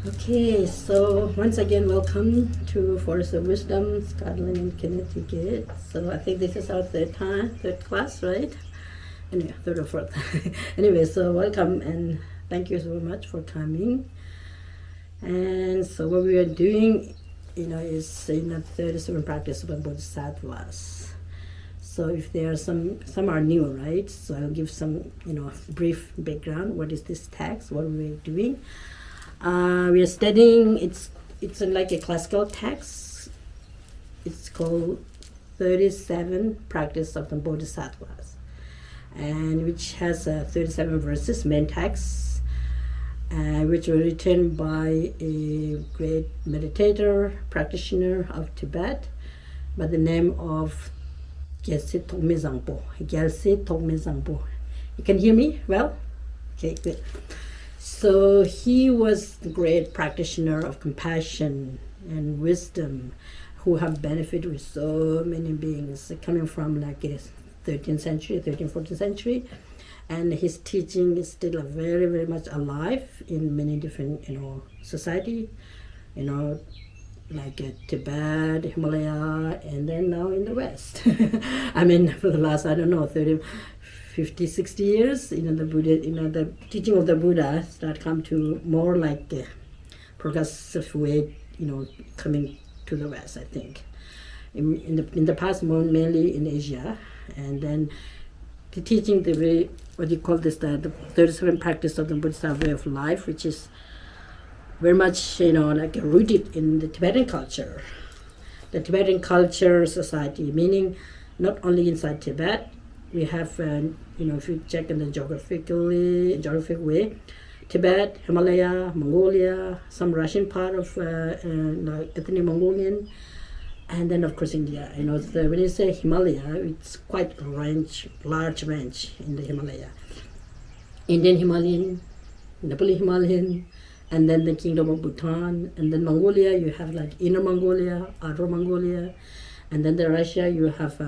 Okay, so once again, welcome to Forest of Wisdom, Scotland and Connecticut. So I think this is our third class, right? Anyway, third or fourth. Anyway, so welcome and thank you so much for coming. And so what we are doing, is 37 practice of Bodhisattvas. So if there are some are new, right? So I'll give some, brief background. What is this text? What we're doing? We are studying. It's like a classical text. It's called 37 Practice of the Bodhisattvas, and which has 37 verses, main texts, which were written by a great meditator, practitioner of Tibet, by the name of Gyaltse Tokme Zangpo. You can hear me well? Okay, good. So he was the great practitioner of compassion and wisdom who have benefited with so many beings coming from like a 13th century, 14th century. And his teaching is still very, very much alive in many different, society, like Tibet, Himalaya, and then now in the West. I mean, for the last, 50, 60 years, the Buddha, the teaching of the Buddha start come to more like a progressive way, coming to the West, I think. In the past, mainly in Asia, and then the teaching, the way, what you call this, the 37 practice of the Buddhist way of life, which is very much, like rooted in the Tibetan culture. The Tibetan culture society, meaning not only inside Tibet. We have, if you check in the geographic way, Tibet, Himalaya, Mongolia, some Russian part of ethnic Mongolian, and then of course India. When you say Himalaya, it's quite a large range in the Himalaya. Indian Himalayan, Nepali Himalayan, and then the Kingdom of Bhutan, and then Mongolia, you have like Inner Mongolia, Outer Mongolia, and then the Russia, you have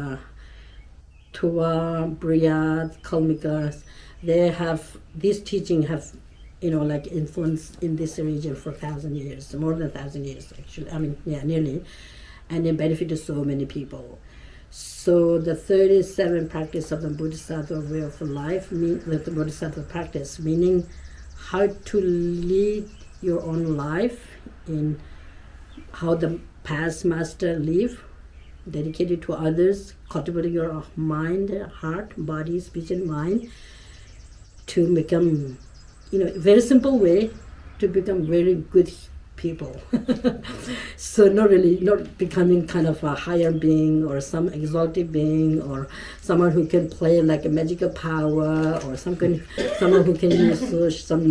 Tuva, Buryat, Kalmykas. They have, this teaching have, like influence in this region for 1,000 years, more than 1,000 years actually. I mean, yeah, nearly. And it benefited so many people. So the 37 practice of the Bodhisattva way of life, the Bodhisattva practice, meaning how to lead your own life in how the past master lived, dedicated to others, cultivating your mind, heart, body, speech, and mind to become, very simple way to become very good people. So not becoming kind of a higher being or some exalted being or someone who can play like a magical power or someone who can use some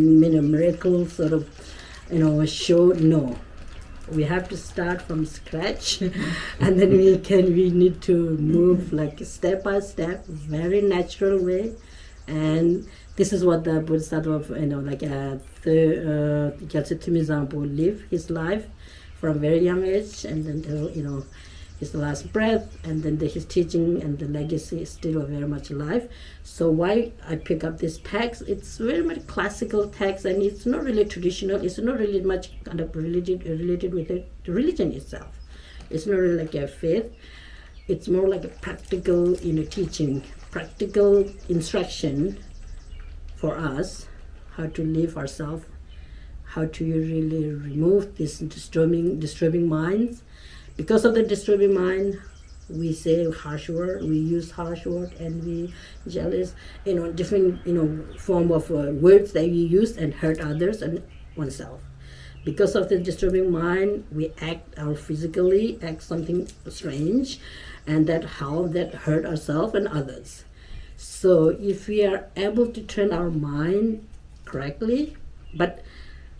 miracle sort of, show. No. We have to start from scratch, and then we need to move like step by step, very natural way, and this is what the Bodhisattva, Gyaltse Tokme lived his life from very young age, and then till his last breath, and then his teaching and the legacy is still very much alive. So why I pick up this text? It's very much classical text, and it's not really traditional. It's not really much kind of related with the religion itself. It's not really like a faith. It's more like a practical, teaching, practical instruction for us how to live ourselves, how to really remove this disturbing minds. Because of the disturbing mind, we say harsh word, we use harsh word, and we jealous, different, form of words that we use and hurt others and oneself. Because of the disturbing mind, we act physically something strange, and that hurt ourselves and others. So if we are able to turn our mind correctly, but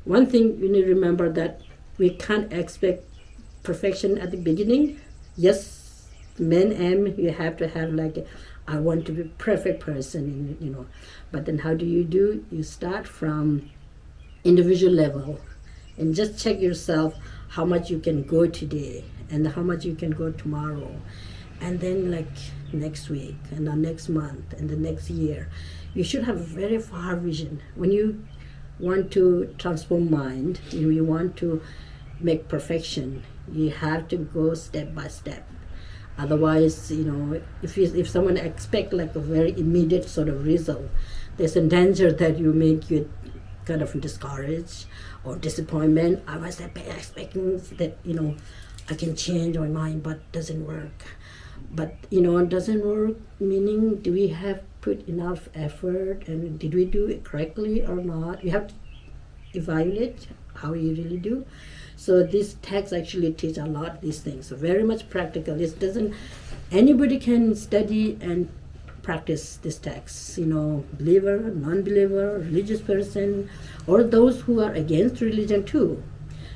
one thing we need to remember that we can't expect perfection at the beginning. Yes, main aim, you have to have like I want to be a perfect person, but then how do? You start from individual level and just check yourself how much you can go today and how much you can go tomorrow, and then like next week and the next month and the next year. You should have a very far vision. When you want to transform mind, you want to make perfection, you have to go step by step. Otherwise, if someone expect like a very immediate sort of result, there's a danger that you make you kind of discouraged or disappointment. I was expecting that I can change my mind, but doesn't work. But it doesn't work, meaning do we have put enough effort, and did we do it correctly or not? You have to evaluate how you really do. So this text actually teach a lot of these things. So very much practical. Anybody can study and practice this text. Believer, non-believer, religious person, or those who are against religion too.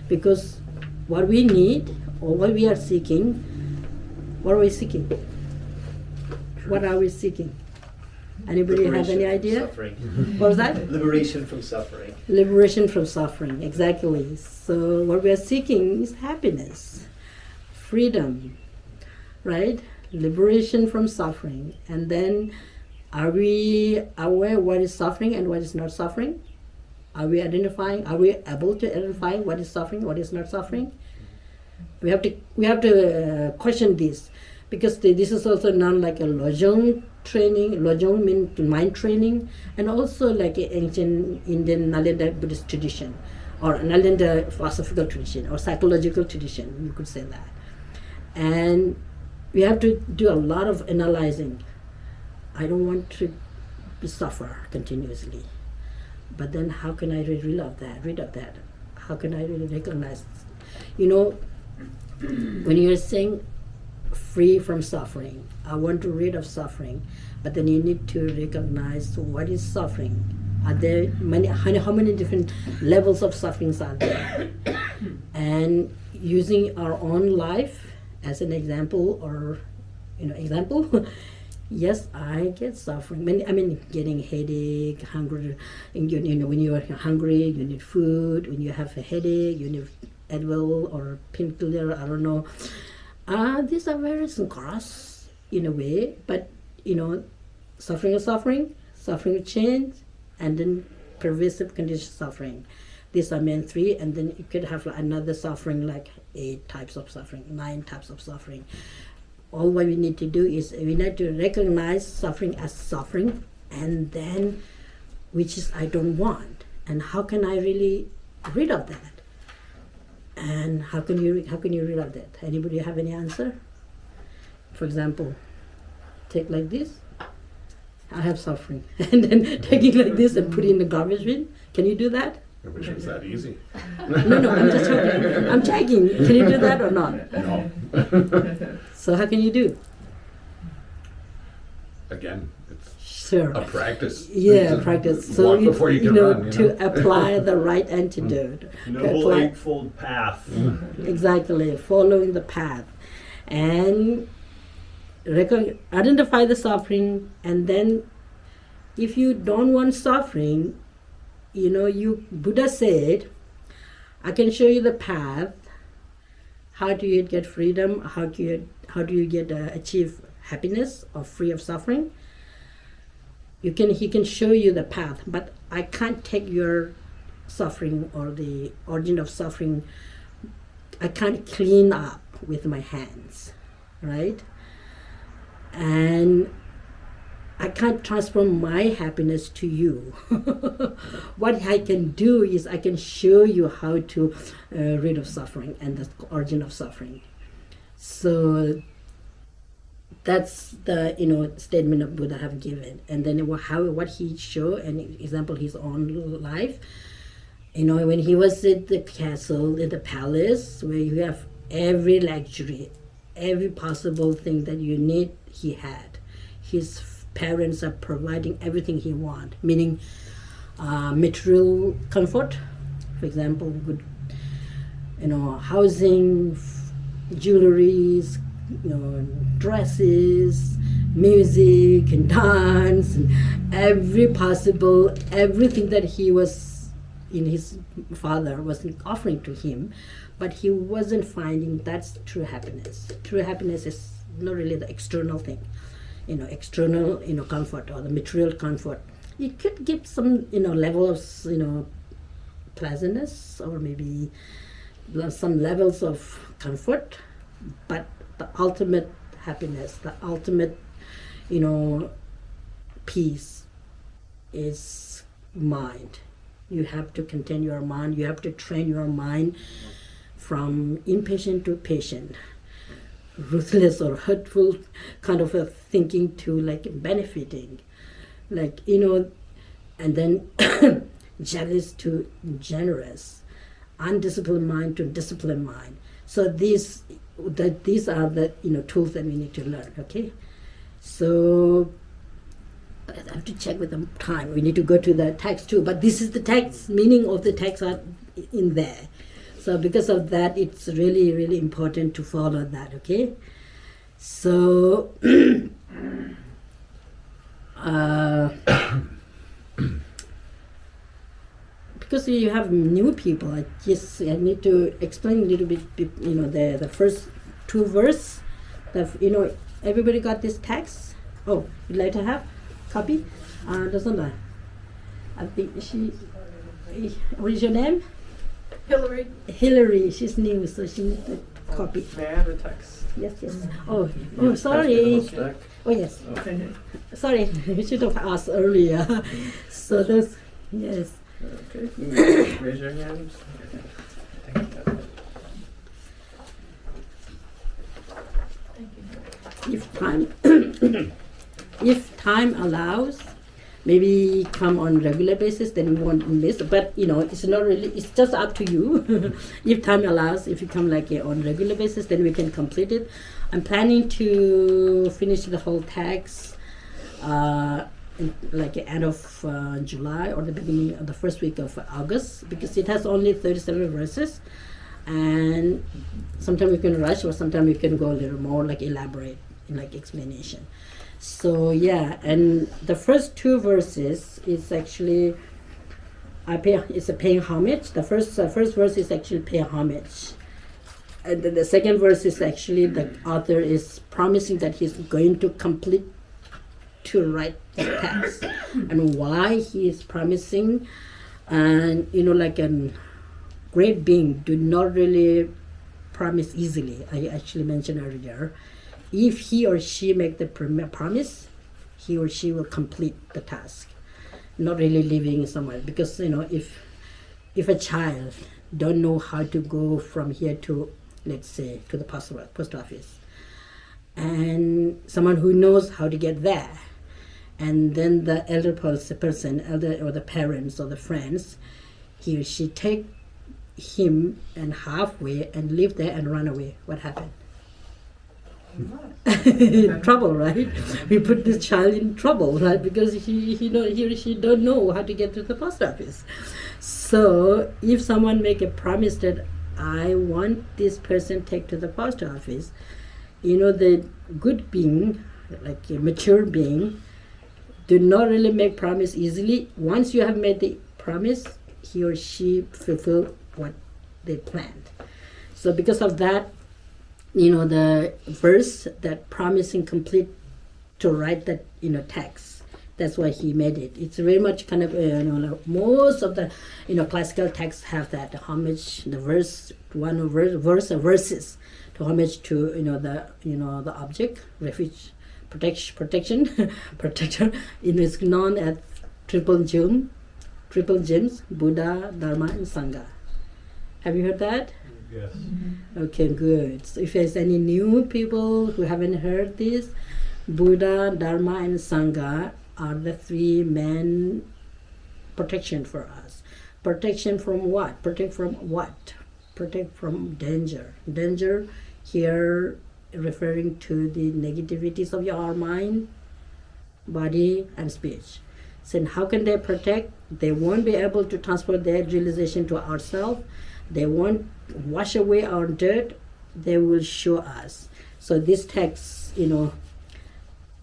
Because what we need or what we are seeking, what are we seeking? What are we seeking? Anybody have any idea? Suffering. What was that? Liberation from suffering. Liberation from suffering, exactly. So what we are seeking is happiness, freedom, right? Liberation from suffering. And then are we aware what is suffering and what is not suffering? Are we able to identify what is suffering, what is not suffering? We have to question this, because this is also known like a Lojong training. Lojong means mind training, and also like an ancient Indian Nalanda Buddhist tradition, or Nalanda philosophical tradition, or psychological tradition, you could say that. And we have to do a lot of analyzing. I don't want to suffer continuously, but then how can I rid of that? How can I really recognize? When you're saying free from suffering, I want to rid of suffering, but then you need to recognize what is suffering. Are there how many different levels of sufferings are there? And using our own life as an example, or yes, I get suffering. Getting headache, hungry. When you are hungry, you need food. When you have a headache, you need Advil or painkiller. I don't know. These are very gross in a way, but suffering is suffering is change, and then pervasive condition suffering. These are main three, and then you could have another suffering, like 8 types of suffering, 9 types of suffering. All what we need to do is we need to recognize suffering as suffering, and then which is I don't want, and how can I really rid of that? And how can you rid of that? Anybody have any answer? For example, take like this. I have suffering, and then taking like this and put it in the garbage bin. Can you do that? I wish it was that easy. No, I'm just joking. I'm checking. Can you do that or not? No. So how can you do? Again, it's Sure. a practice. Yeah, practice. So Walk before you can run. to apply the right antidote. Noble Eightfold Path. Exactly, following the path, and identify the suffering, and then if you don't want suffering, Buddha said, I can show you the path. How do you get freedom? How do you get achieve happiness or free of suffering? He can show you the path, but I can't take your suffering or the origin of suffering. I can't clean up with my hands, right? And I can't transform my happiness to you. What I can do is I can show you how to rid of suffering and the origin of suffering. So that's the statement of Buddha have given, and then what he showed, an example his own life. When he was at the castle, in the palace, where you have every luxury, every possible thing that you need, he had. His parents are providing everything he want, meaning material comfort, for example, good, housing, jewelries, dresses, music and dance, and everything that he was his father was offering to him, but he wasn't finding that's true happiness. True happiness is not really the external thing, external comfort or the material comfort. It could give some level of pleasantness or maybe some levels of comfort, but the ultimate happiness, the ultimate, peace is mind. You have to contain your mind. You have to train your mind from impatient to patient, ruthless or hurtful kind of a thinking to like benefiting, and then jealous to generous, undisciplined mind to disciplined mind. So these are the tools that we need to learn. Okay, so I have to check with the time. We need to go to the text too, but this is the text. Meaning of the text are in there. So because of that, it's really, really important to follow that. Okay, so because you have new people, I need to explain a little bit. The first two verse. Everybody got this text. Oh, you'd like to have copy? Doesn't I? I think what is your name? Hillary. Hillary. She's new, so she needs a copy. May I have the text? Yes. Oh, sorry. Oh, yes. Okay. Sorry, we should have asked earlier. So those, yes. Okay. Raise your hands. If time allows, maybe come on regular basis, then we won't miss. But it's not really. It's just up to you. If time allows, if you come on regular basis, then we can complete it. I'm planning to finish the whole text, end of July or the beginning of the first week of August, because it has only 37 verses, and sometimes we can rush, or sometimes we can go a little more elaborate in explanation. So and the first two verses is actually it's a paying homage. The first verse is actually paying homage, and then the second verse is actually the author is promising that he's going to complete to write the text, and why he is promising. And a great being do not really promise easily. I actually mentioned earlier, if he or she make the promise, he or she will complete the task, not really living somewhere. Because if a child don't know how to go from here to, let's say, to the post office, and someone who knows how to get there, and then the elder person, or the parents or the friends, he or she take him and halfway and live there and run away, what happened? Trouble, right? We put this child in trouble, right? Because he or she don't know how to get to the post office. So if someone make a promise that I want this person take to the post office, the good being, a mature being, do not really make promise easily. Once you have made the promise, he or she fulfill what they planned. So because of that, the verse that promising complete to write that text, that's why he made it. It's very much kind of most of the classical texts have that homage, the verses to homage to the object, refuge, protection protector. It's known as triple gems, Buddha, Dharma, and Sangha. Have you heard that? Yes. Okay, good. So if there's any new people who haven't heard this, Buddha, Dharma, and Sangha are the three main protection for us. Protection from what? Protect from what? Protect from danger. Danger here referring to the negativities of your mind, body, and speech. So how can they protect? They won't be able to transfer their realization to ourselves. They won't wash away our dirt. They will show us. So this text,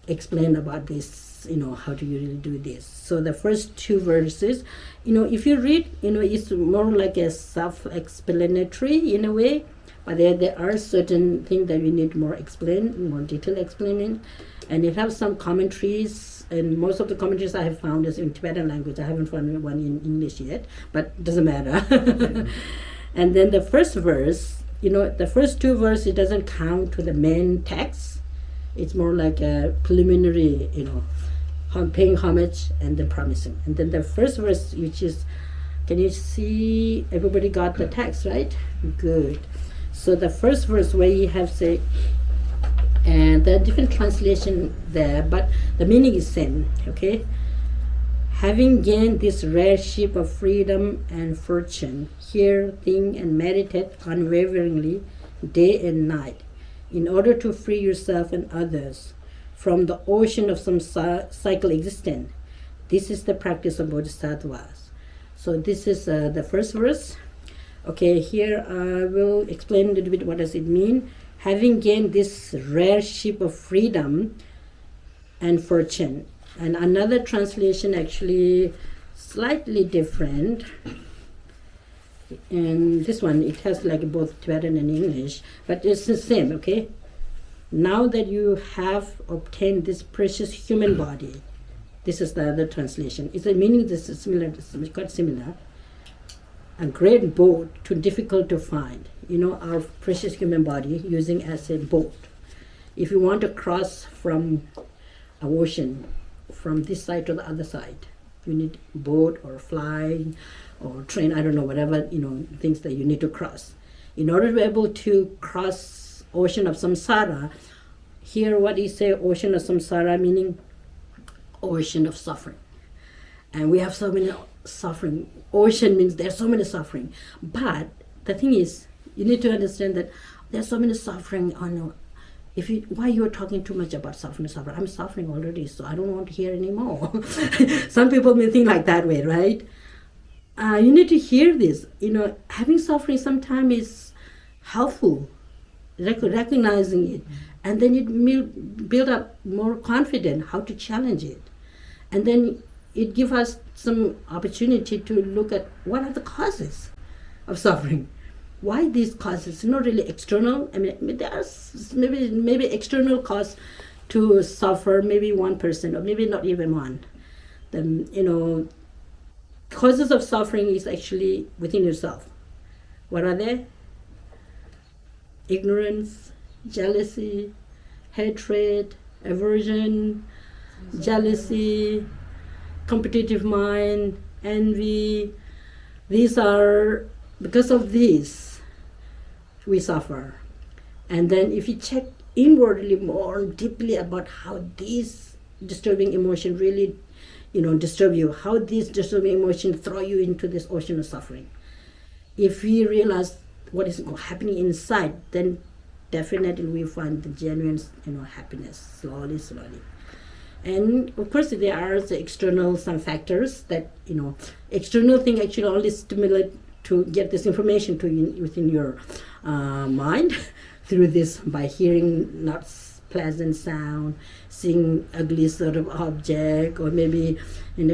explain about this, how do you really do this. So the first two verses, if you read, it's more like a self-explanatory in a way. but there are certain things that we need more detailed explaining, and it has some commentaries, and most of the commentaries I have found is in Tibetan language. I haven't found one in English yet, but it doesn't matter. And then the first verse, the first two verses, it doesn't count to the main text. It's more like a preliminary, paying homage and then promising. And then the first verse, which is, can you see, everybody got the text, right? Good. So the first verse where you have say, and there are different translation there, but the meaning is same, okay? Having gained this rare ship of freedom and fortune, hear, think, and meditate unwaveringly day and night, in order to free yourself and others from the ocean of some cycle existence. This is the practice of bodhisattvas. So this is the first verse. Okay, here I will explain a little bit what does it mean. Having gained this rare ship of freedom and fortune. And another translation actually slightly different. And this one, it has like both Tibetan and English, but it's the same, okay? Now that you have obtained this precious human body, this is the other translation. It's the meaning, this is similar, quite similar. A great boat, too difficult to find. Our precious human body using as a boat. If you want to cross from an ocean, from this side to the other side, you need boat or flying or train, I don't know, whatever, things that you need to cross. In order to be able to cross ocean of samsara, here what is say ocean of samsara, meaning ocean of suffering. And we have so many suffering. Ocean means there's so many suffering. But the thing is, you need to understand that there's so many suffering on why you're talking too much about suffering. I'm suffering already, so I don't want to hear anymore. Some people may think like that way, right? You need to hear this. Having suffering sometimes is helpful, recognizing it, and then it build up more confidence how to challenge it, and then it gives us some opportunity to look at what are the causes of suffering. Why these causes? Not really external. I mean, there are maybe external cause to suffer. Maybe one person, or maybe not even one. Then causes of suffering is actually within yourself. What are they? Ignorance, jealousy, hatred, aversion, jealousy, competitive mind, envy. These are, because of these, we suffer. And then if you check inwardly more deeply about how these disturbing emotions really disturb you, how these disturbing emotions throw you into this ocean of suffering. If we realize what is happening inside, then definitely we find the genuine happiness slowly. And of course there are the external some factors that external thing actually only stimulate to get this information to you within your mind through this, by hearing not pleasant sound, seeing ugly sort of object, or maybe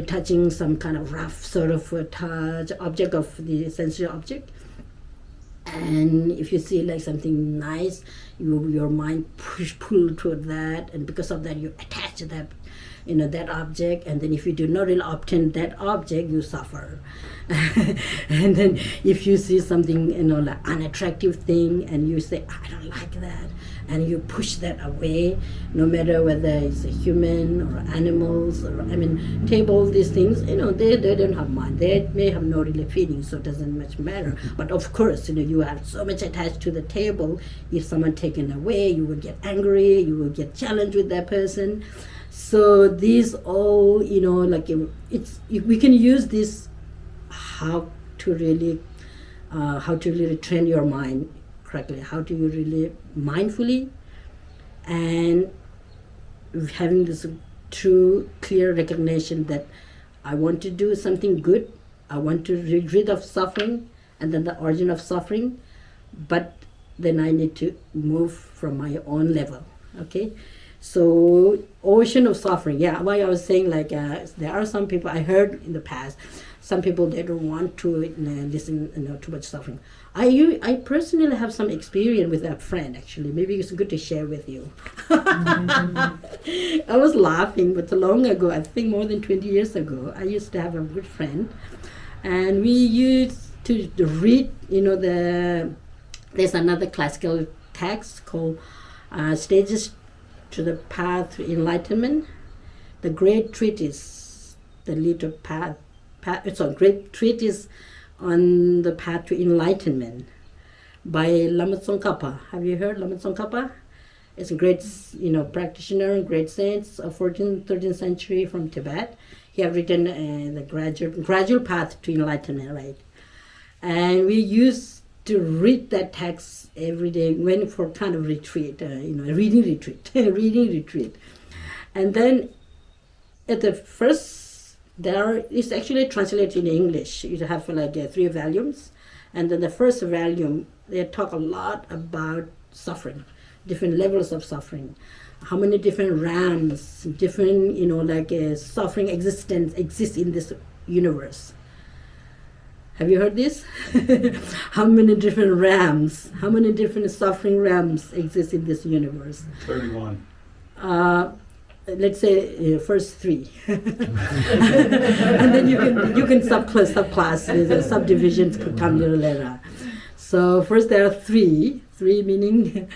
touching some kind of rough sort of touch object of the sensory object. And if you see like something nice, your mind pull toward that, and because of that you attach to that that object. And then if you do not really obtain that object, you suffer. And then if you see something like unattractive thing, and you say, I don't like that, and you push that away, no matter whether it's a human or animals, or table, these things, they don't have mind, they may have no really feeling, so it doesn't much matter. But of course, you have so much attached to the table. If someone taken away, you will get angry, you will get challenged with that person. So these all, we can use this how to really train your mind correctly, how to you really mindfully, and having this true clear recognition that I want to do something good, I want to get rid of suffering and then the origin of suffering, but then I need to move from my own level. Okay, so ocean of suffering, why I was saying there are some people I heard in the past, Some people, they don't want to listen, too much suffering. I personally have some experience with that friend, actually. Maybe it's good to share with you. I was laughing, but long ago, I think more than 20 years ago, I used to have a good friend, and we used to read, there's another classical text called Stages to the Path to Enlightenment, the great treatise, the little path, it's a great treatise on the path to enlightenment by Lama Tsongkhapa. Have you heard Lama Tsongkhapa? It's a great, practitioner, great saint of 14th, 13th century from Tibet. He have written the gradual path to enlightenment, right? And we used to read that text every day, went for kind of retreat, reading retreat, reading retreat. And then at the first, it's actually translated in English. You have 3 volumes. And then the first volume, they talk a lot about suffering, different levels of suffering, how many different realms, different, suffering existence exists in this universe. Have you heard this? How many different realms, how many different suffering realms exist in this universe? 31. Let's say first 3. And then you can subclass, the subdivisions could come later. So first there are 3 meaning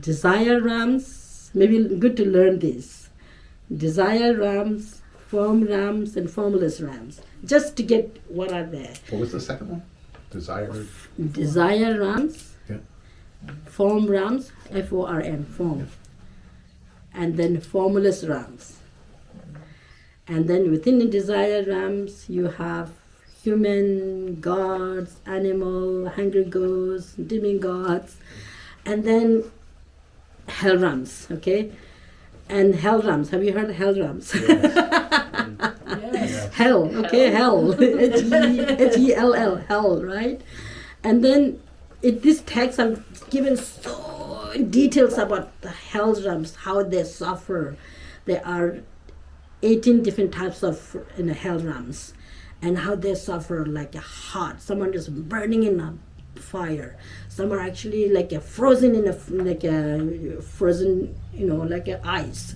desire realms. Maybe good to learn this. Desire realms, form realms, and formless realms. Just to get what are there. What was the second one? Desire realms, Yeah. form realms, FORM, form. Yeah. And then formless realms. And then within the desire realms, you have human, gods, animal, hungry ghosts, demigods, and then hell realms, okay? And hell realms, have you heard of hell realms? Yes. Hell, okay, hell. H-E-L-L, hell, right? And then this text are given so details about the hell realms, how they suffer. There are 18 different types of hell realms, and how they suffer like a hot. Someone is burning in a fire. Some are actually like a frozen in a frozen, like a ice.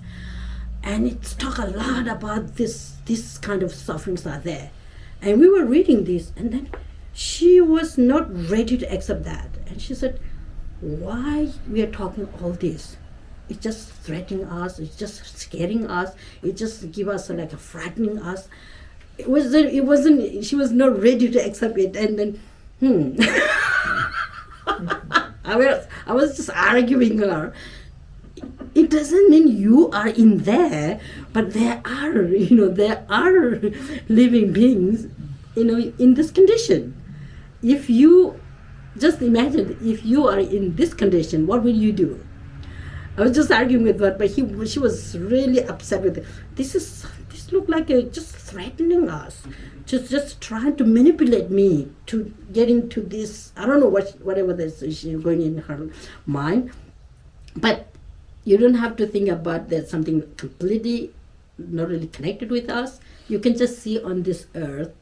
And it's talk a lot about this kind of sufferings are there. And we were reading this, and then she was not ready to accept that. And she said, why we are talking all this? It's just threatening us, it's just scaring us, it just give us like a frightening us. It wasn't, she was not ready to accept it. And then, I was just arguing her. It doesn't mean you are in there, but there are living beings, in this condition. If you just imagine, if you are in this condition, what will you do? I was just arguing with her, but she was really upset with it. This looked like just threatening us, just trying to manipulate me to get into this. I don't know whatever this is going in her mind, but you don't have to think about that something completely not really connected with us. You can just see on this earth,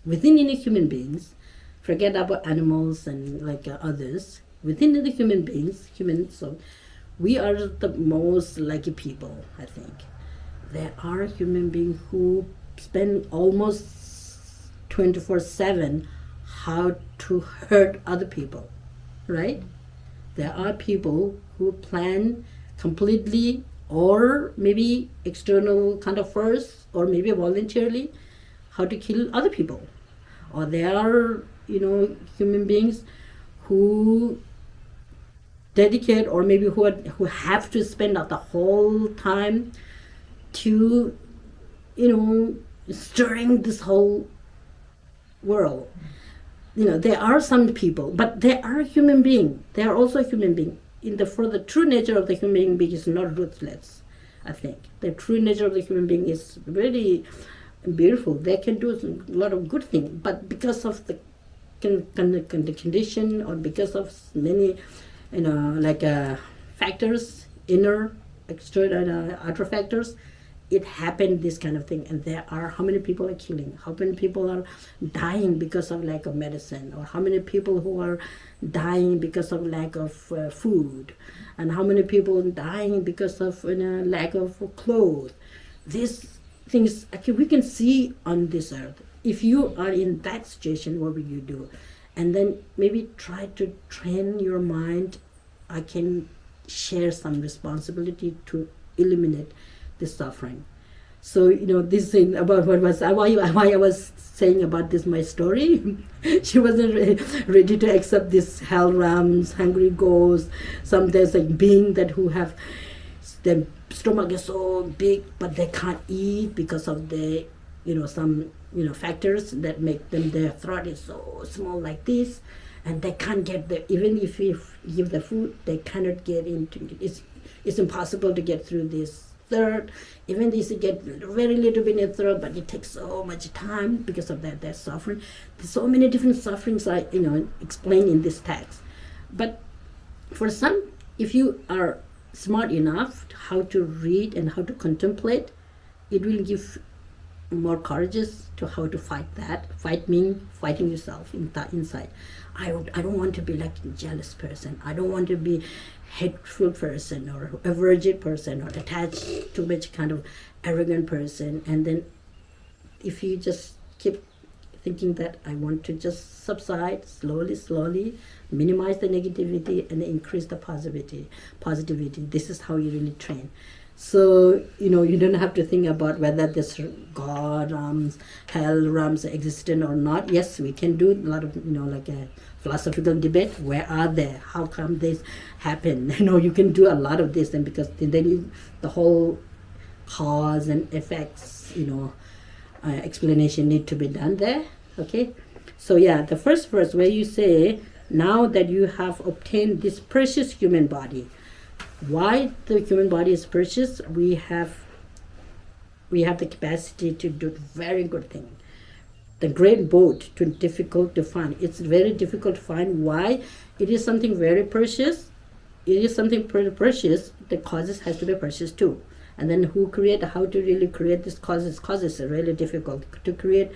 within any human beings, forget about animals and others, within the human beings, so we are the most lucky people, I think. There are human beings who spend almost 24/7 how to hurt other people, right? There are people who plan completely, or maybe external kind of force, or maybe voluntarily, how to kill other people. Or there are, human beings who dedicate, or maybe who have to spend the whole time to, stirring this whole world. There are some people, but they are human beings. They are also human beings. For the true nature of the human being is not ruthless, I think. The true nature of the human being is really beautiful. They can do a lot of good things, but because of the condition, or because of many, factors, inner, external, outer factors, it happened, this kind of thing, and there are how many people are killing, how many people are dying because of lack of medicine, or how many people who are dying because of lack of food, and how many people are dying because of lack of clothes. These things actually we can see on this earth. If you are in that situation, what will you do? And then maybe try to train your mind. I can share some responsibility to eliminate the suffering. So this thing about why I was saying about this my story. She wasn't ready to accept this hell rams, hungry ghosts. Some there's like being that who have their stomach is so big but they can't eat because of the some factors that make them, their throat is so small like this, and they can't get even if you give the food, they cannot get into it. It's impossible to get through this throat. Even if you get very little bit in the throat, but it takes so much time because of that. They're suffering. There's so many different sufferings I explained in this text. But for some, if you are smart enough how to read and how to contemplate, it will give more courageous to how to fight that. Fight means fighting yourself inside. I don't want to be like a jealous person. I don't want to be hateful person or averted person or attached to much kind of arrogant person. And then if you just keep thinking that I want to just subside slowly, minimize the negativity and increase the positivity. This is how you really train. So, you don't have to think about whether this God realms, hell realms existent or not. Yes, we can do a lot of, like a philosophical debate. Where are they? How come this happen? You can do a lot of this, and because then the whole cause and effects, explanation need to be done there. Okay? So yeah, the first verse where you say, now that you have obtained this precious human body. Why the human body is precious? We have the capacity to do very good thing. The great boat, too difficult to find. It's very difficult to find. Why? It is something very precious. It is something pretty precious. The causes has to be precious too. And then how to really create this causes? Causes are really difficult. To create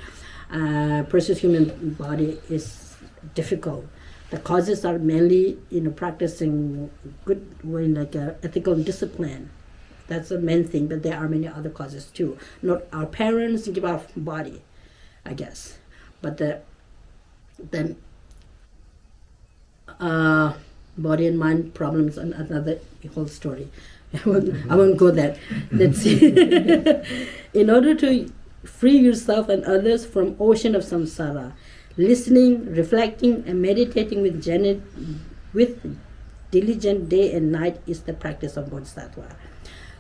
precious human body is difficult. The causes are mainly, practicing good, like ethical discipline. That's the main thing, but there are many other causes too. Not our parents give our body, I guess, but the body and mind problems and another whole story. I won't go there. Let's see. In order to free yourself and others from ocean of samsara, listening, reflecting, and meditating with diligent day and night is the practice of Bodhisattva.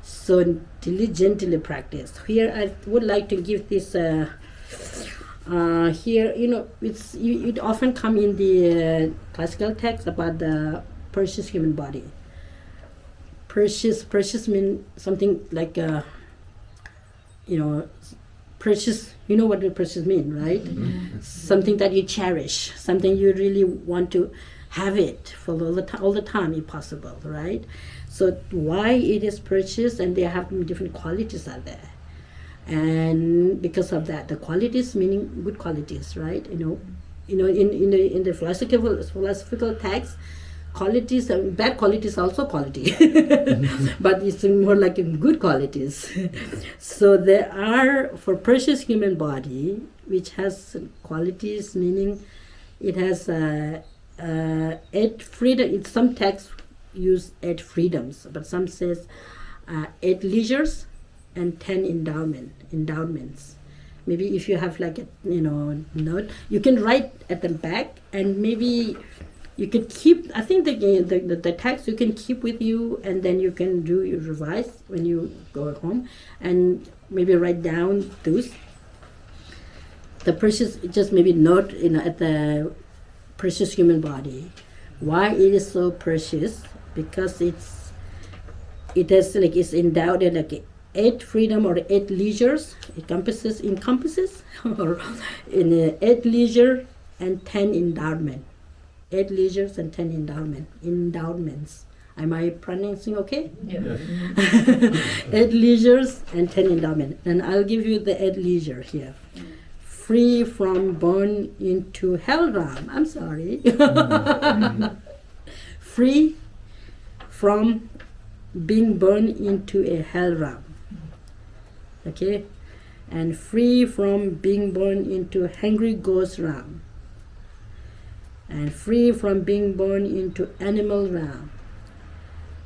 So diligently practice. Here I would like to give this. Here, it often come in the classical text about the precious human body. Precious means something like precious, what the precious mean, right? Mm-hmm. Something that you cherish, something you really want to have it for all the time if possible, right? So why it is precious, and they have different qualities are there. And because of that, the qualities meaning good qualities, right? In the philosophical text, qualities, bad qualities also quality, but it's more like good qualities. So there are, for precious human body, which has qualities, meaning it has 8 freedom. Some texts use 8 freedoms, but some says 8 leisures and 10 endowments. Maybe if you have like a note, you can write at the back, and maybe you can keep, I think the text you can keep with you, and then you can do your revise when you go home, and maybe write down those. The precious, just maybe note at the precious human body. Why it is so precious? Because it's endowed in like 8 freedom or 8 leisures. It encompasses or in 8 leisure and 10 endowment. 8 leisures and 10 endowments. Am I pronouncing okay? Yeah. 8 leisures and 10 endowments. And I'll give you the 8 leisure here. Free from born into hell realm. I'm sorry. Free from being born into a hell realm. Okay? And free from being born into hungry ghost realm. And free from being born into animal realm.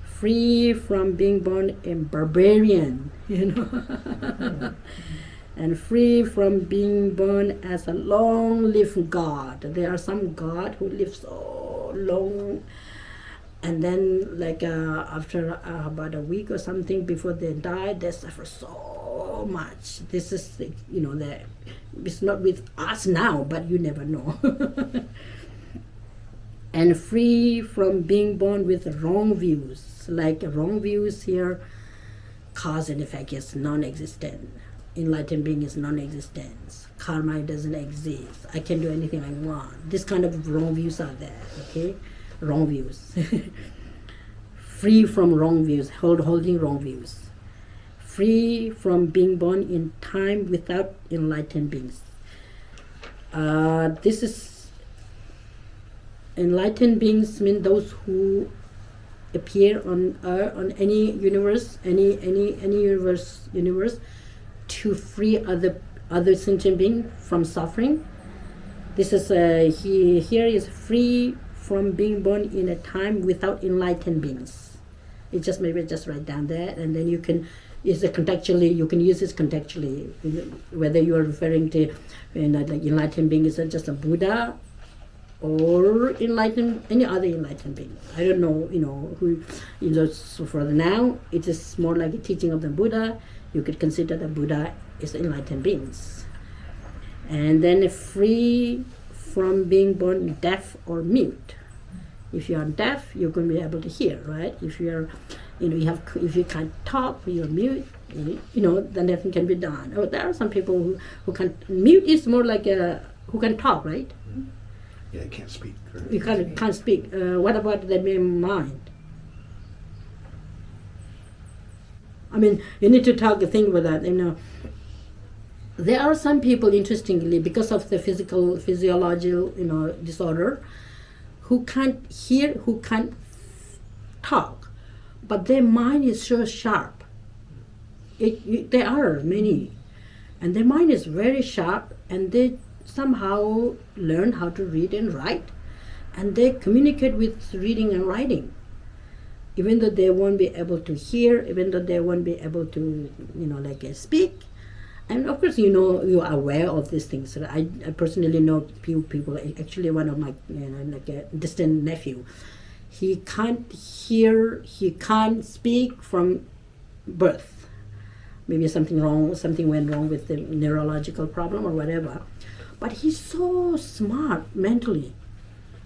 Free from being born in barbarian, and free from being born as a long-lived God. There are some God who live so long, and then like after about a week or something before they die, they suffer so much. This is it's not with us now, but you never know. And free from being born with wrong views. Like wrong views here, cause and effect is non-existent. Enlightened being is non-existence. Karma doesn't exist. I can do anything I want. This kind of wrong views are there, okay? Wrong views. Free from wrong views, holding wrong views. Free from being born in time without enlightened beings. This is enlightened beings mean those who appear on any universe, any universe, to free other sentient being from suffering. This is here is free from being born in a time without enlightened beings. It just maybe just write down that, and then you can use it contextually. You can use this contextually, whether you are referring to like enlightened being is just a Buddha, or any other enlightened being. I don't know, who, so for now, it is more like a teaching of the Buddha. You could consider the Buddha is enlightened beings. And then free from being born deaf or mute. If you are deaf, you're going to be able to hear, right? If you are, if you can't talk, you're mute, then nothing can be done. Oh, there are some people who can, mute is more like who can talk, right? Yeah, they can't speak. Right? You can't speak. What about the mind? I mean, you need to think about that. There are some people, interestingly, because of the physiological, disorder, who can't hear, who can't talk, but their mind is so sharp. There are many, and their mind is very sharp, and they somehow learn how to read and write, and they communicate with reading and writing, even though they won't be able to hear, even though they won't be able to speak. And of course you are aware of these things. I personally know few people. Actually, one of my a distant nephew, he can't hear, he can't speak from birth. Maybe something went wrong with the neurological problem or whatever. But he's so smart mentally.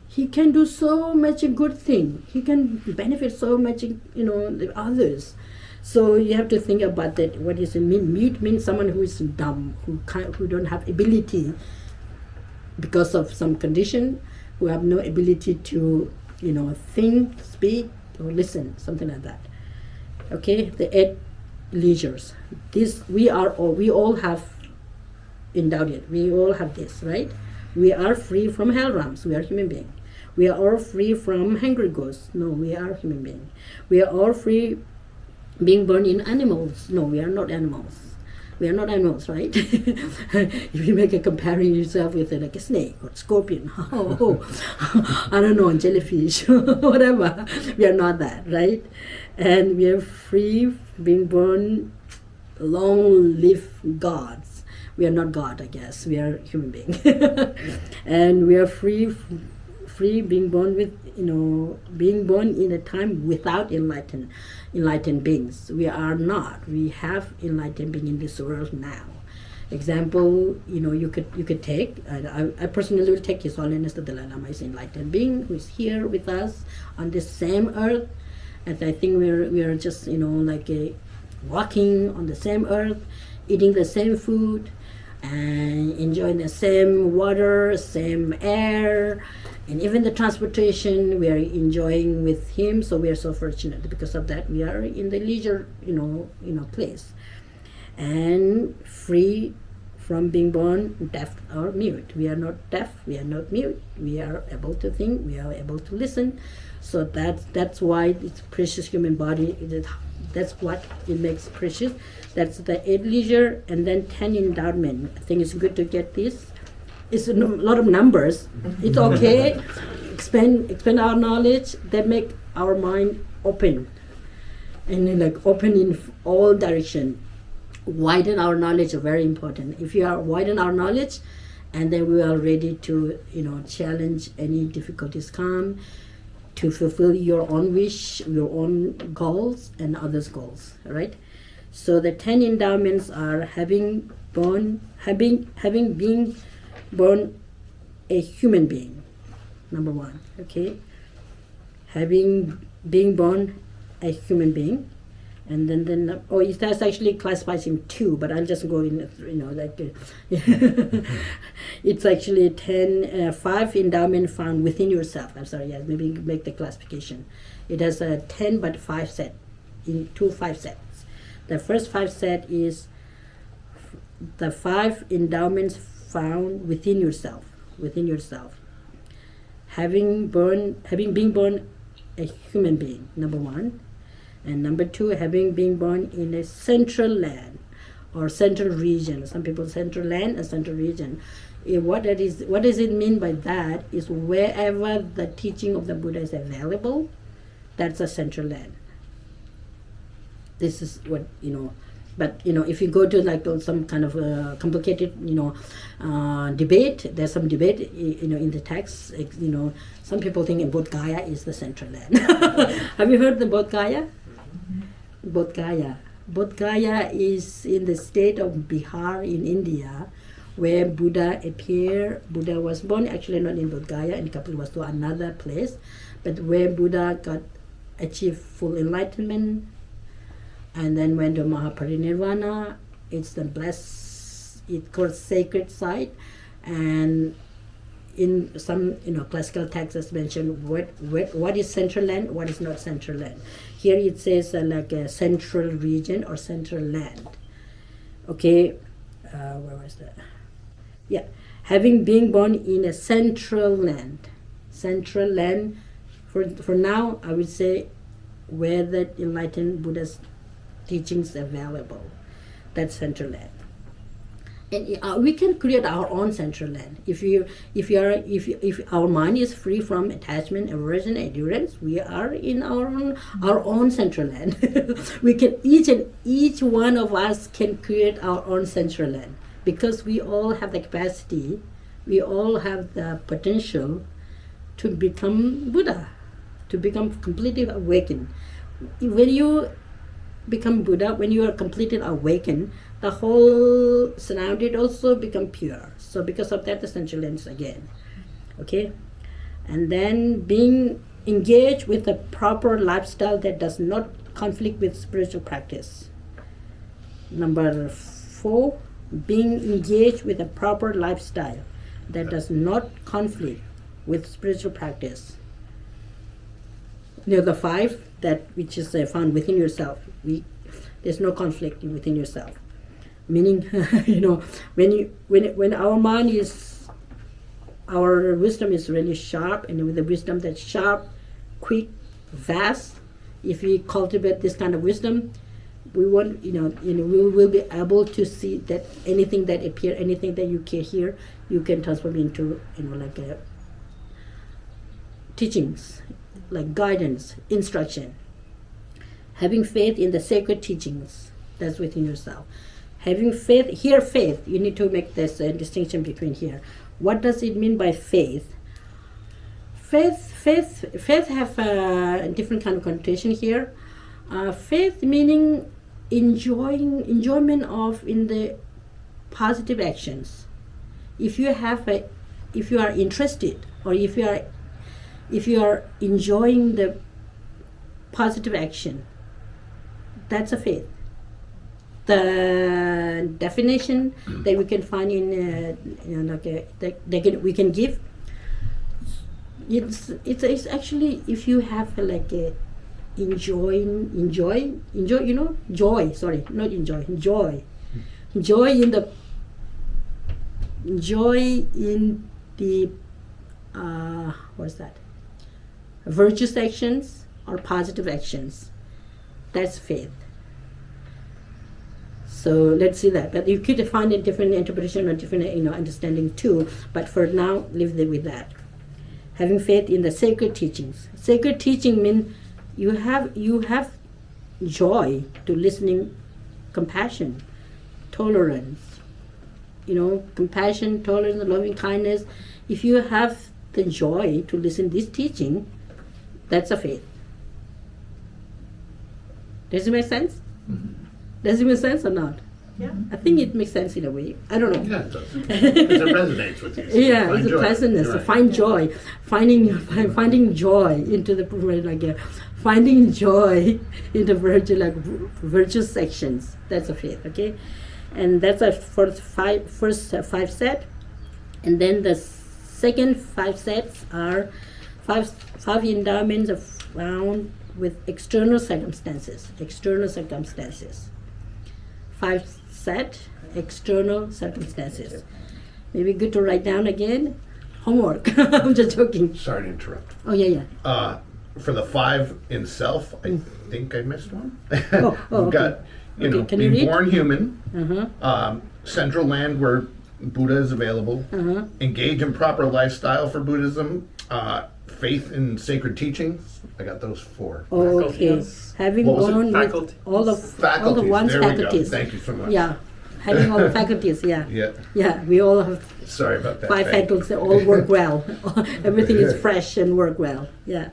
He can do so much good thing. He can benefit so much, the others. So you have to think about that. What does it mean? Mute means someone who is dumb, who don't have ability because of some condition, who have no ability to, think, speak, or listen, something like that. Okay, the 8 leisures. We all have endowed it. We all have this, right? We are free from hell realms. We are human beings. We are all free from hungry ghosts. No, we are human beings. We are all free being born in animals. No, we are not animals. We are not animals, right? If you make a comparison yourself with like a snake or scorpion, I don't know, jellyfish, whatever. We are not that, right? And we are free being born long-lived gods. We are not God, I guess. We are human beings. And we are free being born being born in a time without enlightened beings. We are not. We have enlightened being in this world now. Example, you could take, I personally will take His Holiness the Dalai Lama is enlightened being who is here with us on this same earth. And I think we are just, walking on the same earth, eating the same food, and enjoying the same water, same air, and even the transportation we are enjoying with him. So we are so fortunate. Because of that, we are in the leisure, place, and free from being born deaf or mute. We are not deaf, we are not mute, we are able to think, we are able to listen. So that's why it's precious human body. That's what it makes precious. That's the 8 leisure, and then 10 endowment. I think it's good to get this. It's a lot of numbers. It's okay. expand our knowledge. That make our mind open, and then, like, open in all direction. Widen our knowledge is very important. If you are widen our knowledge, and then we are ready to challenge any difficulties come, to fulfill your own wish, your own goals, and others' goals. Right. So the 10 endowments are having been born a human being. Number 1. Okay. Being born a human being. And then that's actually classified in 2, but I'll just go in, it's actually 5 endowment found within yourself. I'm sorry, maybe make the classification. It has a 10 but 5 set, in 5 sets. The first 5 set is the 5 endowments found within yourself. Having been born a human being, number 1. And number 2, having been born in a central land or central region. Some people central land and central region. What does it mean by that is wherever the teaching of the Buddha is available, that's a central land. This is what, but if you go to like some kind of complicated debate, there's some debate in the text. Some people think Bodh Gaya is the central land. Have you heard the Bodh Gaya? Bodh Gaya is in the state of Bihar in India, where Buddha appeared. Buddha was born actually not in Bodh Gaya, in Kapilavastu, another place, but where Buddha achieved full enlightenment, and then went to Mahaparinirvana. It's called sacred site, and in some classical texts mentioned what is central land, what is not central land. Here it says like a central region or central land. Okay, where was that? Yeah, having been born in a central land. For now, I would say where the enlightened Buddha's teachings available. That's central land. And we can create our own central land. If our mind is free from attachment, aversion, endurance, we are in our own central land. We can each one of us can create our own central land, because we all have the capacity, we all have the potential to become Buddha, to become completely awakened. When you become Buddha, when you are completely awakened, the whole surrounded also become pure. So because of that, the central lens again. Okay? And then being engaged with a proper lifestyle that does not conflict with spiritual practice. Number 4, being engaged with a proper lifestyle that does not conflict with spiritual practice. The 5 which is found within yourself. There's no conflict within yourself. Meaning, when our mind our wisdom is really sharp, and with the wisdom that's sharp, quick, fast, if we cultivate this kind of wisdom, we won't, we will be able to see that anything that appears, anything that you can hear, you can transform into, teachings, like guidance, instruction. Having faith in the sacred teachings, that's within yourself. Having faith, you need to make this distinction between here. What does it mean by faith? Faith have a different kind of connotation here. Faith meaning enjoyment of in the positive actions. If you are interested, or if you are enjoying the positive action, that's a faith. the definition that we can find in we can give. It's actually, if you have like a enjoy, you know, joy. Sorry, not enjoy. Joy in the what's that? Virtuous actions or positive actions. That's faith. So let's see that. But you could find a different interpretation or different, understanding too. But for now, live with that. Having faith in the sacred teachings. Sacred teaching means you have joy to listening, compassion, tolerance. Compassion, tolerance, loving kindness. If you have the joy to listen this teaching, that's a faith. Does it make sense? Mm-hmm. Does it make sense or not? Yeah. I think it makes sense in a way. I don't know. Yeah, it does. Because it resonates with you. So Yeah, find it's a joy. pleasantness. You're right. Find joy, finding joy into the finding joy in the virtuous sections. That's a faith, okay? And that's our first five set, and then the second 5 sets are five endowments are found with external circumstances. 5 set external circumstances. Maybe good to write down again. Homework. I'm just joking. Sorry to interrupt. Oh yeah. For the 5 in self, I think I missed one. Oh, We've okay. got, Okay, can you being read? born human, Uh-huh. central land where Buddha is available, Uh-huh. engage in proper lifestyle for Buddhism, faith in sacred teachings. I got those 4. Okay. Faculties. Having What was it? born with Faculties. all the Faculties. one's There faculties. we go. Thank you so much. Yeah. Having all the faculties, yeah. Yeah. Yeah, we all have Sorry about that. 5 Thank you. faculties that all work well. Everything is fresh and work well. Yeah.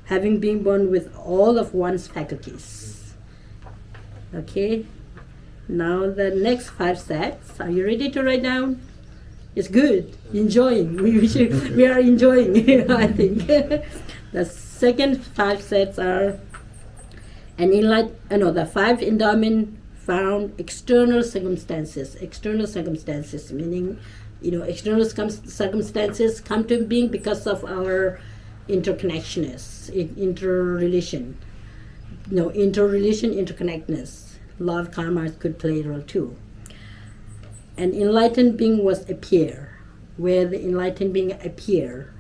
Having been born with all of one's faculties. Okay. Now the next 5 sets. Are you ready to write down? It's good. Enjoying. We are enjoying, I think. The second 5 sets are the 5 endowment found external circumstances. External circumstances meaning, external circumstances come to being because of our interconnectedness, interconnectedness. Law of karma could play a role too. An enlightened being was appear, where the enlightened being appear,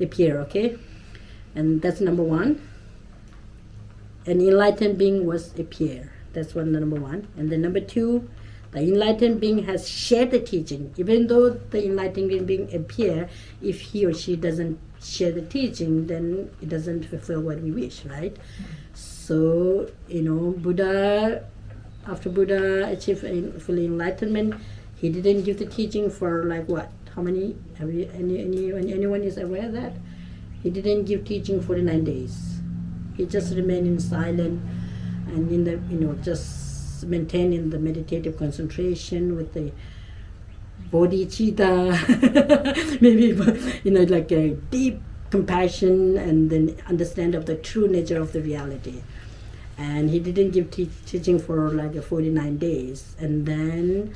okay? And that's number 1. An enlightened being was appear. That's number 1. And then number 2, the enlightened being has shared the teaching. Even though the enlightened being appear, if he or she doesn't share the teaching, then it doesn't fulfill what we wish, right? So, Buddha, after Buddha achieved full enlightenment, he didn't give the teaching for like what? How many? Anyone is aware of that? He didn't give teaching 49 days. He just remained in silence and in the, just maintaining the meditative concentration with the bodhicitta, maybe, like a deep compassion and then understand of the true nature of the reality. And he didn't give teaching for like 49 days. And then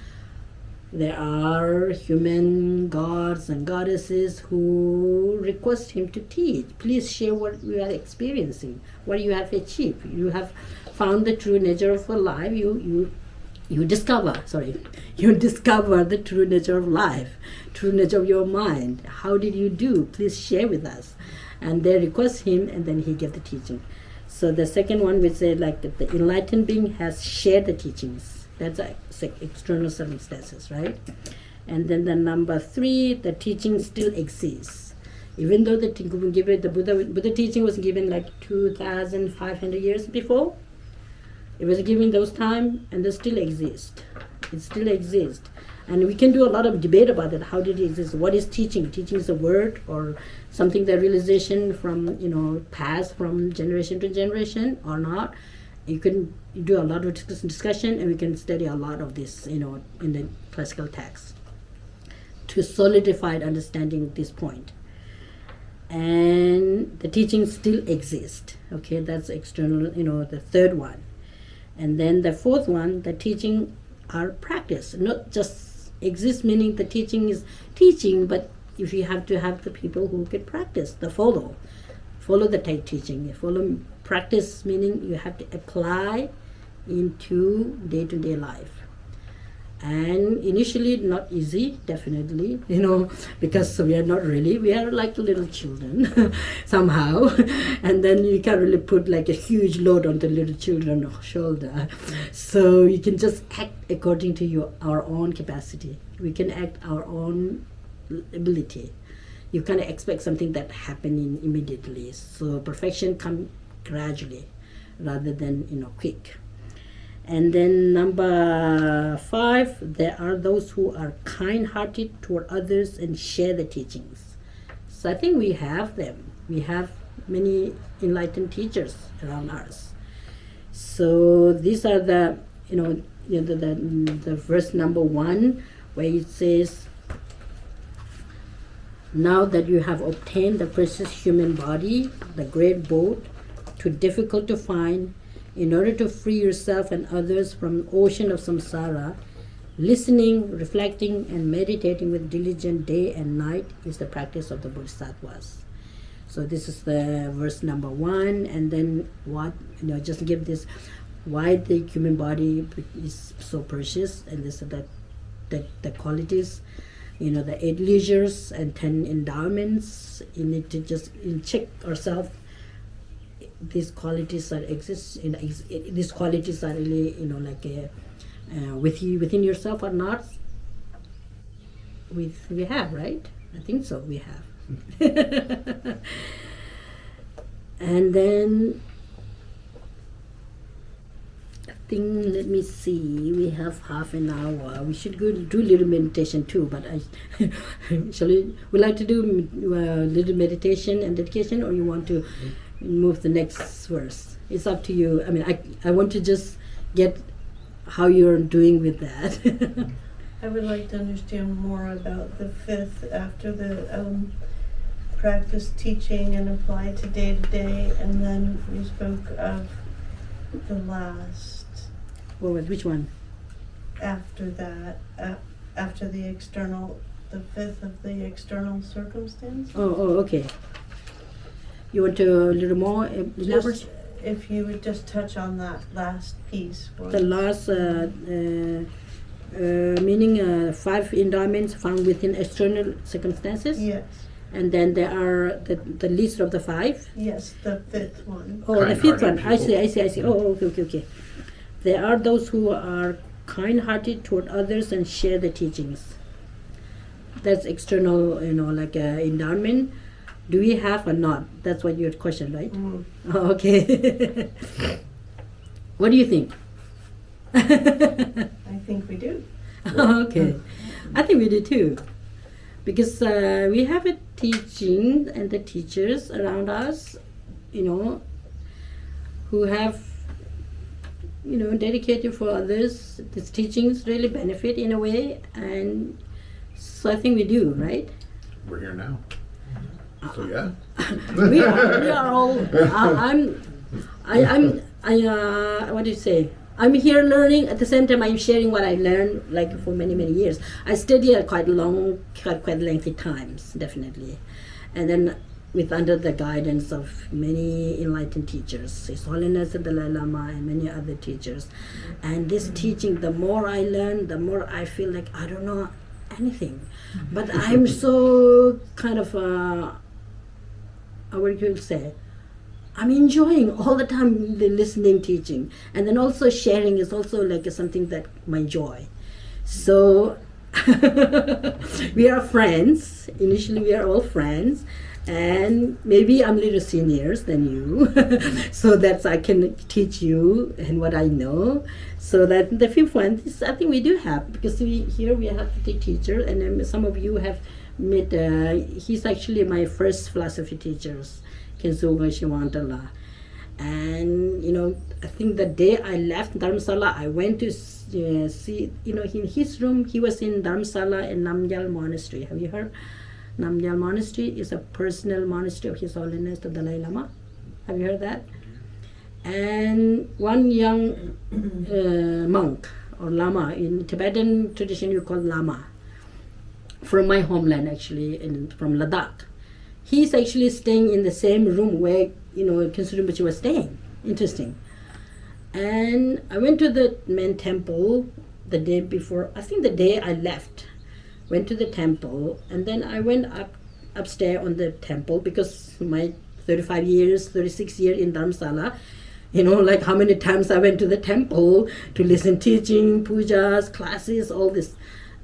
there are human gods and goddesses who request him to teach. Please share what you are experiencing, what you have achieved. You have found the true nature of life. You discover the true nature of life, true nature of your mind. How did you do? Please share with us. And they request him, and then he gave the teaching. So the second one, we say like the enlightened being has shared the teachings. That's external circumstances, right? And then the number 3, the teaching still exists. Even though the Buddha teaching was given like 2,500 years before, it was given those time, and they still exist. It still exists. And we can do a lot of debate about it. How did it exist? What is teaching? Teaching is a word or something that realization from, passed from generation to generation or not. You can do a lot of discussion, and we can study a lot of this, in the classical text to solidify understanding this point. And the teachings still exist. Okay, that's external, the third one. And then the fourth one, the teaching are practice, not just exist, meaning the teaching is teaching, but if you have to have the people who can practice, the follow the teaching, follow practice, meaning you have to apply into day-to-day life. And initially not easy, definitely, because we are like little children somehow, and then you can't really put like a huge load on the little children's shoulder. So you can just act according to our own capacity. We can act our own ability. You can't expect something that happening immediately. So perfection comes gradually rather than quick. And then number 5, there are those who are kind-hearted toward others and share the teachings. So I think we have them. We have many enlightened teachers around us. So these are the verse number 1, where it says, "Now that you have obtained the precious human body, the great boat, too difficult to find, in order to free yourself and others from the ocean of samsara, listening, reflecting, and meditating with diligent day and night is the practice of the Bodhisattvas." So this is the verse number 1, and then just give this why the human body is so precious, and this is the qualities, the 8 leisures and 10 endowments. You need to just check ourselves. These qualities that exist, these qualities are really, within yourself or not. We have, right? I think so. We have. And then let me see. We have half an hour. We should go do a little meditation too. But we like to do a little meditation and dedication, or you want to move the next verse? It's up to you. I mean, I want to just get how you're doing with that. I would like to understand more about the 5th after the practice, teaching, and apply to day, and then you spoke of the last. Which one? After that, after the 5th of the external circumstance. Oh, okay. You want to a little more elaborate? Just if you would just touch on that last piece. The last meaning 5 endowments found within external circumstances. Yes. And then there are the list of the 5. Yes, the 5th one. Oh, the 5th one. Kind-hearted I see. Oh, okay. There are those who are kind-hearted toward others and share the teachings. That's external, like endowment. Do we have or not? That's what your question, right? Mm. Oh, okay. What do you think? I think we do. Okay. I think we do too. Because we have a teaching and the teachers around us, who have, dedicated for others. These teachings really benefit in a way. And so I think we do, right? We're here now. So yeah. we are all. What do you say? I'm here learning. At the same time, I'm sharing what I learned, like for many years. I studied quite lengthy times, definitely, and then under the guidance of many enlightened teachers, His Holiness the Dalai Lama and many other teachers. And this teaching, the more I learn, the more I feel like I don't know anything, but I'm so kind of. What you say? I'm enjoying all the time the listening, teaching, and then also sharing is also like something that my joy. So we are friends. Initially, we are all friends, and maybe I'm little seniors than you, so that I can teach you and what I know. So that the 5th one, I think we do have, because we have the teacher, and then some of you have met. He's actually my first philosophy teachers. Geshema. And I think the day I left Dharamsala, I went to see, in his room. He was in Dharamsala in Namgyal Monastery. Have you heard? Namgyal Monastery is a personal monastery of His Holiness the Dalai Lama. Have you heard that? And one young monk or lama, in Tibetan tradition you call lama, from my homeland actually, from Ladakh. He's actually staying in the same room where, Khyentse Rinpoche was staying. Interesting. And I went to the main temple the day before, I think the day I left, went to the temple, and then I went upstairs on the temple because my 36 years in Dharamsala, like how many times I went to the temple to listen teaching, pujas, classes, all this.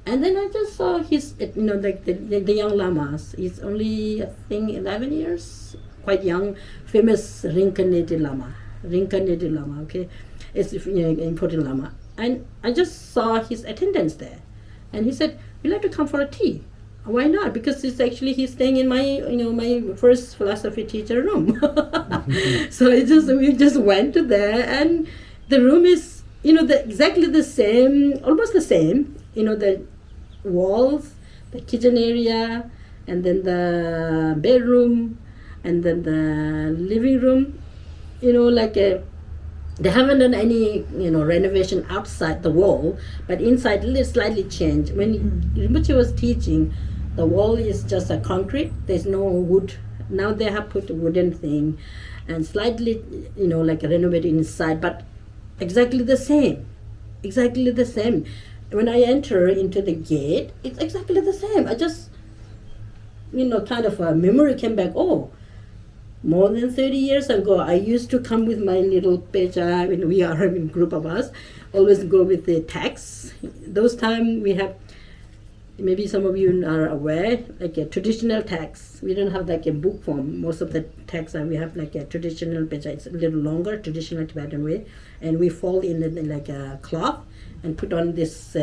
And then I just saw his, like the young lamas. He's only, I think, 11 years, quite young, famous reincarnated lama, okay? It's important lama. And I just saw his attendance there. And he said, "We'd like to come for a tea." Why not? Because he's staying in my, my first philosophy teacher room. So we just went to there, and the room is, exactly the same, almost the same, the walls, the kitchen area, and then the bedroom, and then the living room, they haven't done any, renovation outside the wall, but inside it's slightly changed. When Rinpoche was teaching, the wall is just a concrete. There's no wood. Now they have put a wooden thing, and slightly, renovated inside, but exactly the same. Exactly the same. When I enter into the gate, it's exactly the same. I just, kind of a memory came back. Oh, more than 30 years ago, I used to come with my little pecha, when we are a group of us, always go with the texts. Those time we have, maybe some of you are aware, like a traditional text. We don't have like a book form. Most of the texts we have like a traditional pecha. It's a little longer, traditional Tibetan way, and we fold in like a cloth and put on this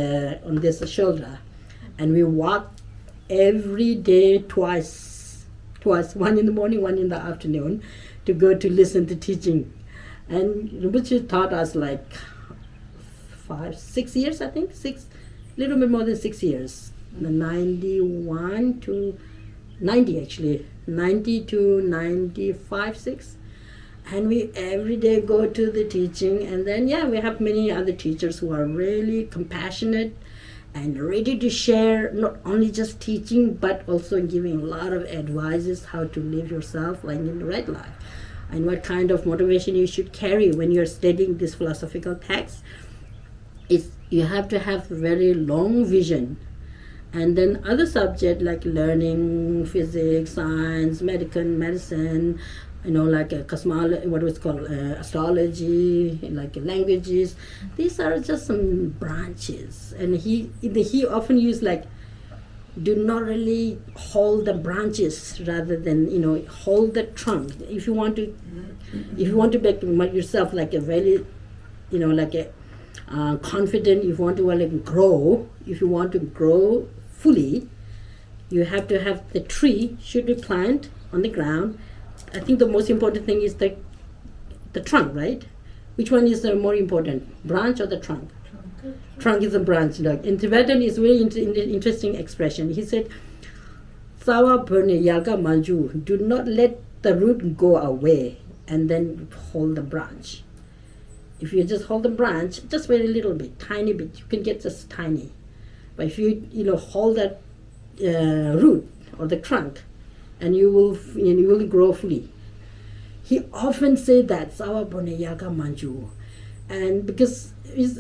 shoulder, and we walk every day twice, one in the morning, one in the afternoon, to go to listen to teaching. And Rinpoche taught us like 6 years, I think, little bit more than 6 years, 91 to 90 actually, 90 to 95, 6. And we every day go to the teaching, and then we have many other teachers who are really compassionate and ready to share, not only just teaching, but also giving a lot of advices how to live yourself like in the right life, and what kind of motivation you should carry when you're studying this philosophical text. You have to have very long vision. And then other subjects like learning, physics, science, medicine, like cosmology, what was called astrology, like languages. These are just some branches. And he often used like, do not really hold the branches, rather than hold the trunk. If you want to make yourself like a very, like a confident, if you want to grow fully, you have to have the tree should be planted on the ground. I think the most important thing is the trunk, right? Which one is the more important, branch or the trunk? Trunk is a branch. In Tibetan, it's very interesting expression. He said, "Sawa perne yalka manju." Do not let the root go away, and then hold the branch. If you just hold the branch, just very little bit, tiny bit, you can get just tiny. But if you hold that root or the trunk, and you will grow fully. He often said that Sawa perne yalka manju, and because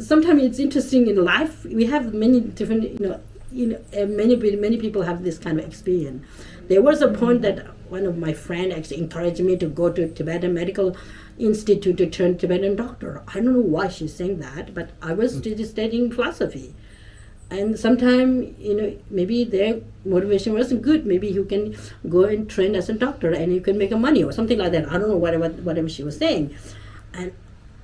sometimes it's interesting in life. We have many different, many people have this kind of experience. There was a point that one of my friends actually encouraged me to go to Tibetan Medical Institute to turn Tibetan doctor. I don't know why she's saying that, but I was studying philosophy. And sometimes, maybe their motivation wasn't good. Maybe you can go and train as a doctor and you can make money or something like that. I don't know whatever she was saying. And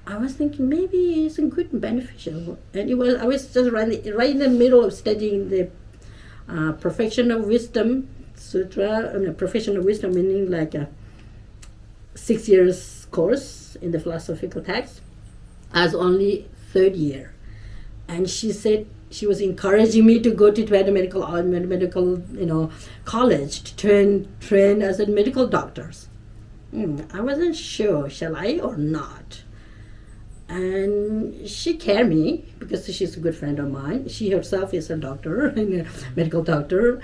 I was thinking maybe it's good and beneficial. And I was just right in the middle of studying the Perfection of Wisdom Sutra. Perfection of Wisdom meaning like a 6 years course in the philosophical text. I was only third year. And she said, she was encouraging me to go to Tibetan medical college to train as a medical doctors. I wasn't sure, shall I or not? And she cared me because she's a good friend of mine. She herself is a doctor, a medical doctor.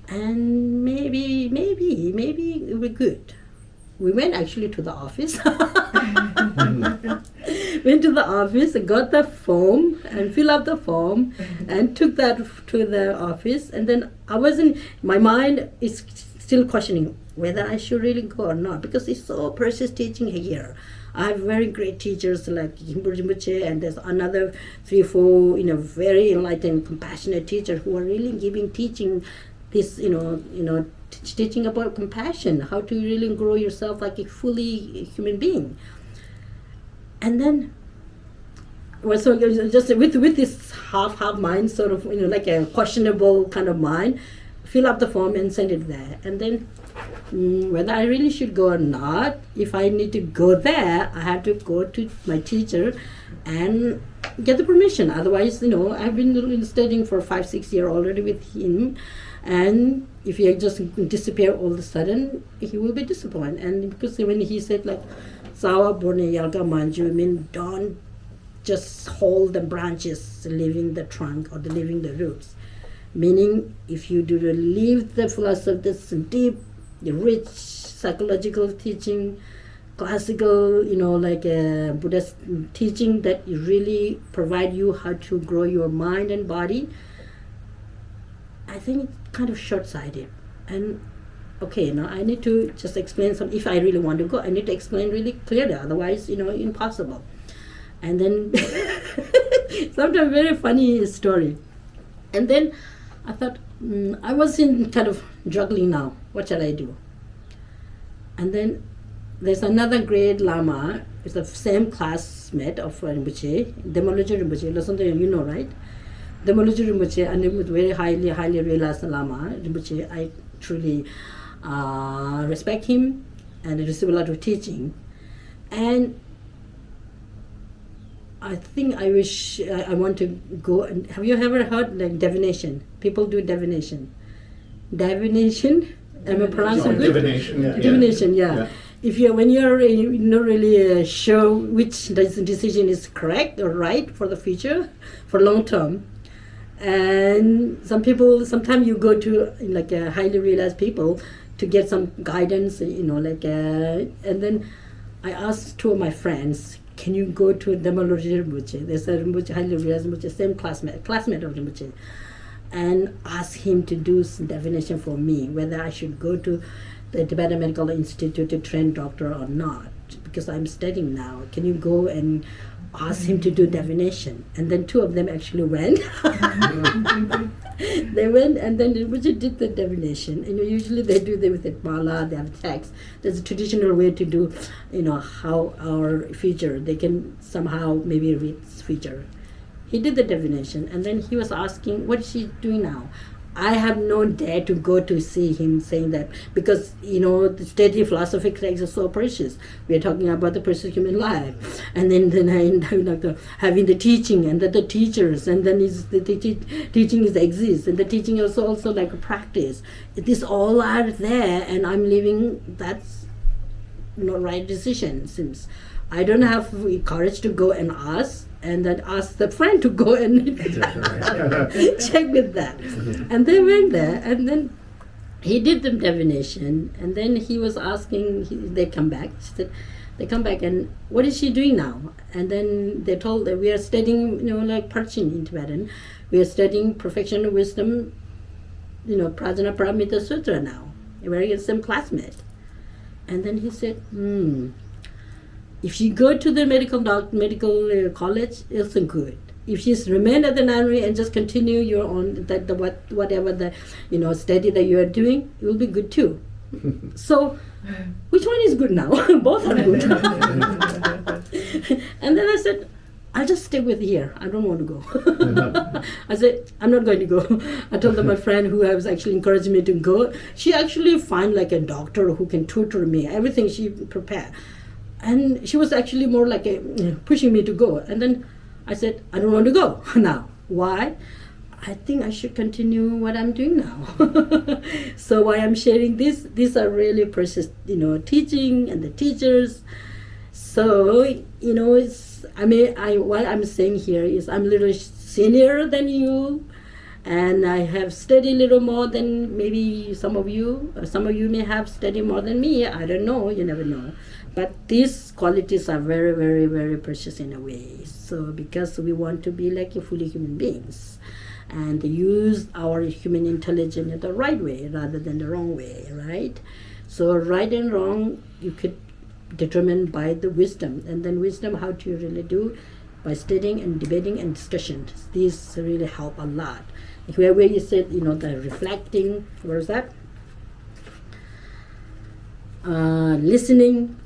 And maybe it would be good. We went actually to the office. Went to the office, got the form and filled out the form and took that to the office. And then my mind is still questioning whether I should really go or not, because it's so precious teaching here. I have very great teachers like Rinpoche, and there's another 3-4, very enlightened, compassionate teachers who are really teaching this, teaching about compassion, how to really grow yourself like a fully human being. And then, so just with this half mind, sort of, like a questionable kind of mind, fill up the form and send it there. And then whether I really should go or not, if I need to go there, I have to go to my teacher and get the permission. Otherwise, I've been studying for 5-6 years already with him. And if you just disappear all of a sudden, he will be disappointed. And because when he said like, Sawa Borne Yalga Manju, don't just hold the branches, leaving the trunk or leaving the roots. Meaning, if you do leave the philosophy, this deep, rich psychological teaching, classical, like Buddhist teaching that really provide you how to grow your mind and body, I think it's kind of short-sighted. And okay, now I need to just explain some. If I really want to go, I need to explain really clearly. Otherwise, impossible. And then sometimes very funny story. And then I thought, I was in kind of juggling now. What shall I do? And then there's another great Lama. It's the same classmate of Rinpoche, Demology Rinpoche. Right? Demology Rinpoche, and very highly realized Lama Rinpoche. I truly respect him and receive a lot of teaching. And I think I wish I want to go. And have you ever heard like divination? People do divination. Divination? Am I pronouncing good? Divination, yeah. Divination, yeah. If when you're not really sure which decision is correct or right for the future, for long term, and sometimes you go to like highly realized people to get some guidance, and then I asked 2 of my friends, can you go to Demology Rinpoche? There's a Rinpoche, highly realized Rinpoche, same classmate of Rinpoche, and ask him to do some divination for me, whether I should go to the Tibetan Medical Institute to train doctor or not, because I'm studying now. Can you go and ask him to do divination? And then 2 of them actually went. They went, and then Rinpoche did the divination. Usually they do that with the mala, they have text. There's a traditional way to do, how our future, they can somehow maybe read future. He did the divination, and then he was asking, what is he doing now? I have no dare to go to see him saying that, because the steady philosophic texts are so precious. We are talking about the precious human life, and then I end up having the teaching and the teachers, and then the teaching exists, and the teaching is also like a practice. These all are there, and I'm living. That's not right decision, since I don't have courage to go and ask. And then asked the friend to go and check with that. And they went there, and then he did the divination, and then he was asking, they come back. She said, they come back, and what is she doing now? And then they told that we are studying, like Parchin in Tibetan, we are studying perfection of wisdom, Prajna Paramita Sutra now. We're the same classmate. And then he said, if you go to the medical college, it's good. If you remain at the nunnery and just continue your own whatever the study that you are doing, it will be good too. So, which one is good now? Both are good. And then I said, I'll just stay with here. I don't want to go. I said, I'm not going to go. I told my friend who was actually encouraging me to go. She actually found like a doctor who can tutor me. Everything she prepared. And she was actually more like pushing me to go. And then I said, I don't want to go now. Why? I think I should continue what I'm doing now. So why I'm sharing this, these are really precious, teaching and the teachers. So, it's, what I'm saying here is I'm a little senior than you, and I have studied a little more than maybe some of you. Some of you may have studied more than me. I don't know. You never know. But these qualities are very, very, very precious in a way. So because we want to be like fully human beings and use our human intelligence in the right way rather than the wrong way, right? So right and wrong you could determine by the wisdom. And then wisdom, how do you really do? By studying and debating and discussion. These really help a lot. Where you said, the reflecting, what is that? Listening,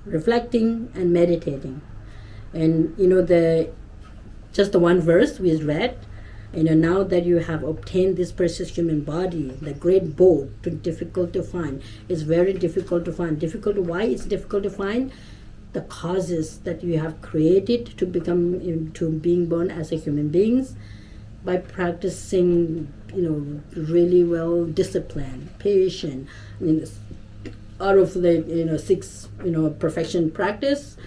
reflecting, and meditating. And just the one verse we read, now that you have obtained this precious human body, the great boat, difficult to find. It's very difficult to find. Why it's difficult to find? The causes that you have created to become, to being born as a human beings, by practicing, really well discipline, patient. Out of the 6 perfection practice,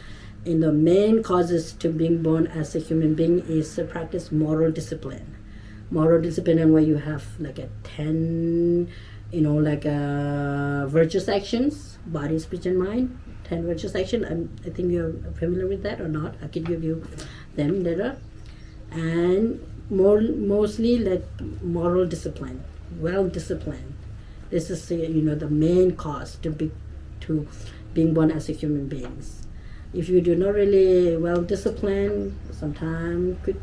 the main causes to being born as a human being is to practice moral discipline. Moral discipline, and where you have like a 10, virtuous actions, body, speech, and mind. 10 virtuous actions. I think you're familiar with that or not. I can give you them later. And mostly like moral discipline, well disciplined. This is the main cause to being born as a human beings. If you do not really well disciplined, sometimes could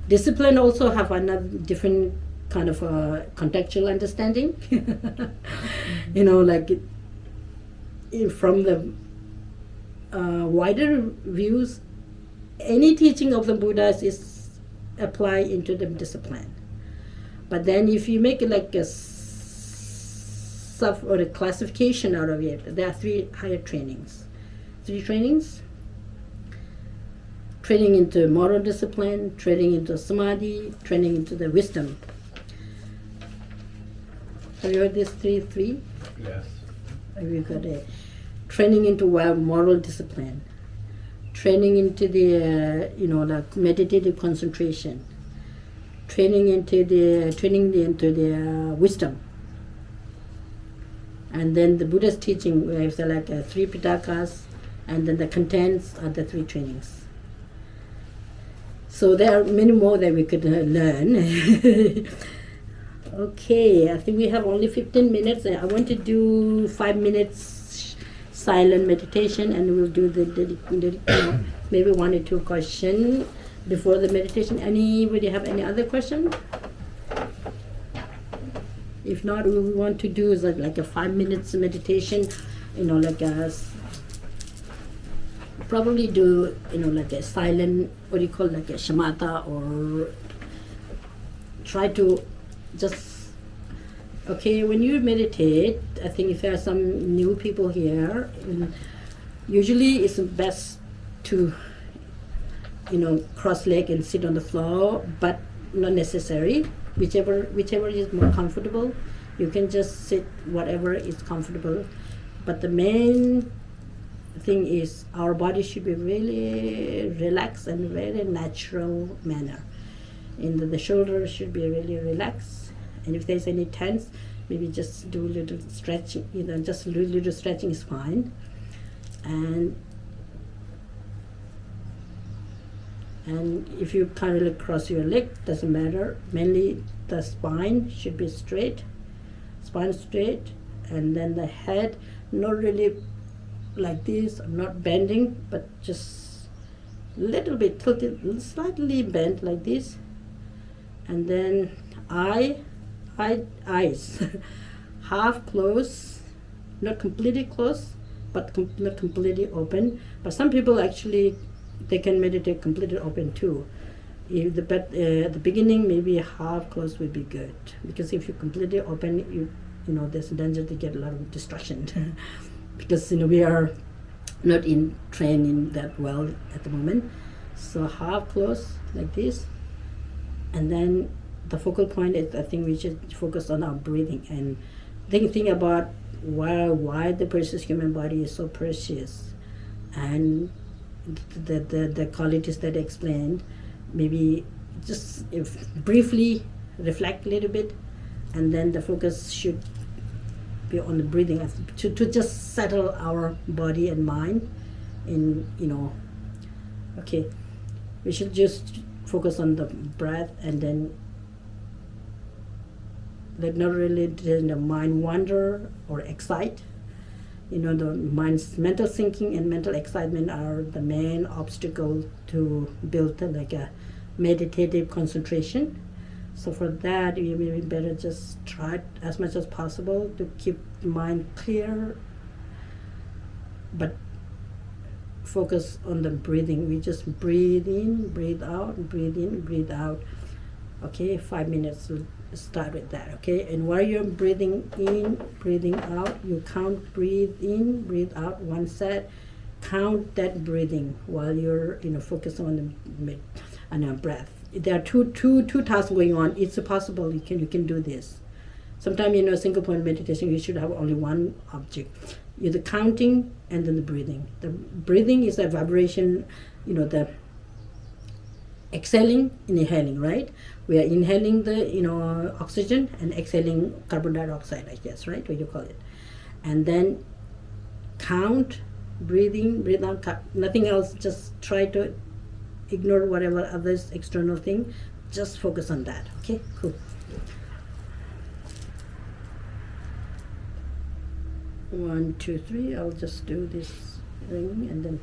discipline also have another different kind of contextual understanding. From the wider views, any teaching of the Buddhas is apply into the discipline. But then if you make it like a sub or a classification out of it, there are 3 higher trainings. 3 trainings. Training into moral discipline, training into samadhi, training into the wisdom. Have you heard this 3? Yes. Have you got a training into moral discipline? Training into the meditative concentration, training into the wisdom, and then the Buddha's teaching we have 3 pitakas, and then the contents are the 3 trainings. So there are many more that we could learn. Okay, I think we have only 15 minutes. I want to do 5 minutes silent meditation, and we'll do maybe 1 or 2 questions before the meditation. Anybody have any other question? If not, what we want to do is like a 5 minutes meditation, probably do like a silent, what do you call, like a shamatha, or try to just, okay, when you meditate, I think if there are some new people here, usually it's best to cross leg and sit on the floor, but not necessary. Whichever is more comfortable, you can just sit whatever is comfortable. But the main thing is our body should be really relaxed and very natural manner. And the shoulders should be really relaxed. And if there's any tense, maybe just do a little stretching. Just a little stretching is fine. And if you can't really cross your leg, doesn't matter. Mainly the spine should be straight, and then the head not really like this, not bending, but just a little bit tilted, slightly bent like this. And then eyes half closed, not completely closed, but not completely open. But some people actually, they can meditate completely open too. At the beginning, maybe half closed would be good, because if you completely open, there's a danger to get a lot of distraction. Because we are not in training that well at the moment. So half closed like this, and then the focal point is, I think we should focus on our breathing and think about why the precious human body is so precious, and the qualities that I explained. Maybe just if briefly reflect a little bit, and then the focus should be on the breathing to just settle our body and mind in, okay, we should just focus on the breath, and then let not really the mind wander or excite. The mind's mental thinking and mental excitement are the main obstacle to build like a meditative concentration. So for that, you maybe better just try as much as possible to keep the mind clear, but focus on the breathing. We just breathe in, breathe out, breathe in, breathe out. Okay, 5 minutes. We'll start with that. Okay, and while you're breathing in, breathing out, you count, breathe in, breathe out, one set. Count that breathing while you're focus on the breath. There are two tasks going on. It's possible you can do this. Sometimes single point meditation you should have only one object. The counting and then the breathing. The breathing is a vibration, the exhaling, inhaling, right? We are inhaling the oxygen and exhaling carbon dioxide, I guess, right? What you call it. And then count, breathing, breathe out, nothing else. Just try to ignore whatever others external thing. Just focus on that. Okay, cool. 1, 2, 3. I'll just do this thing and then.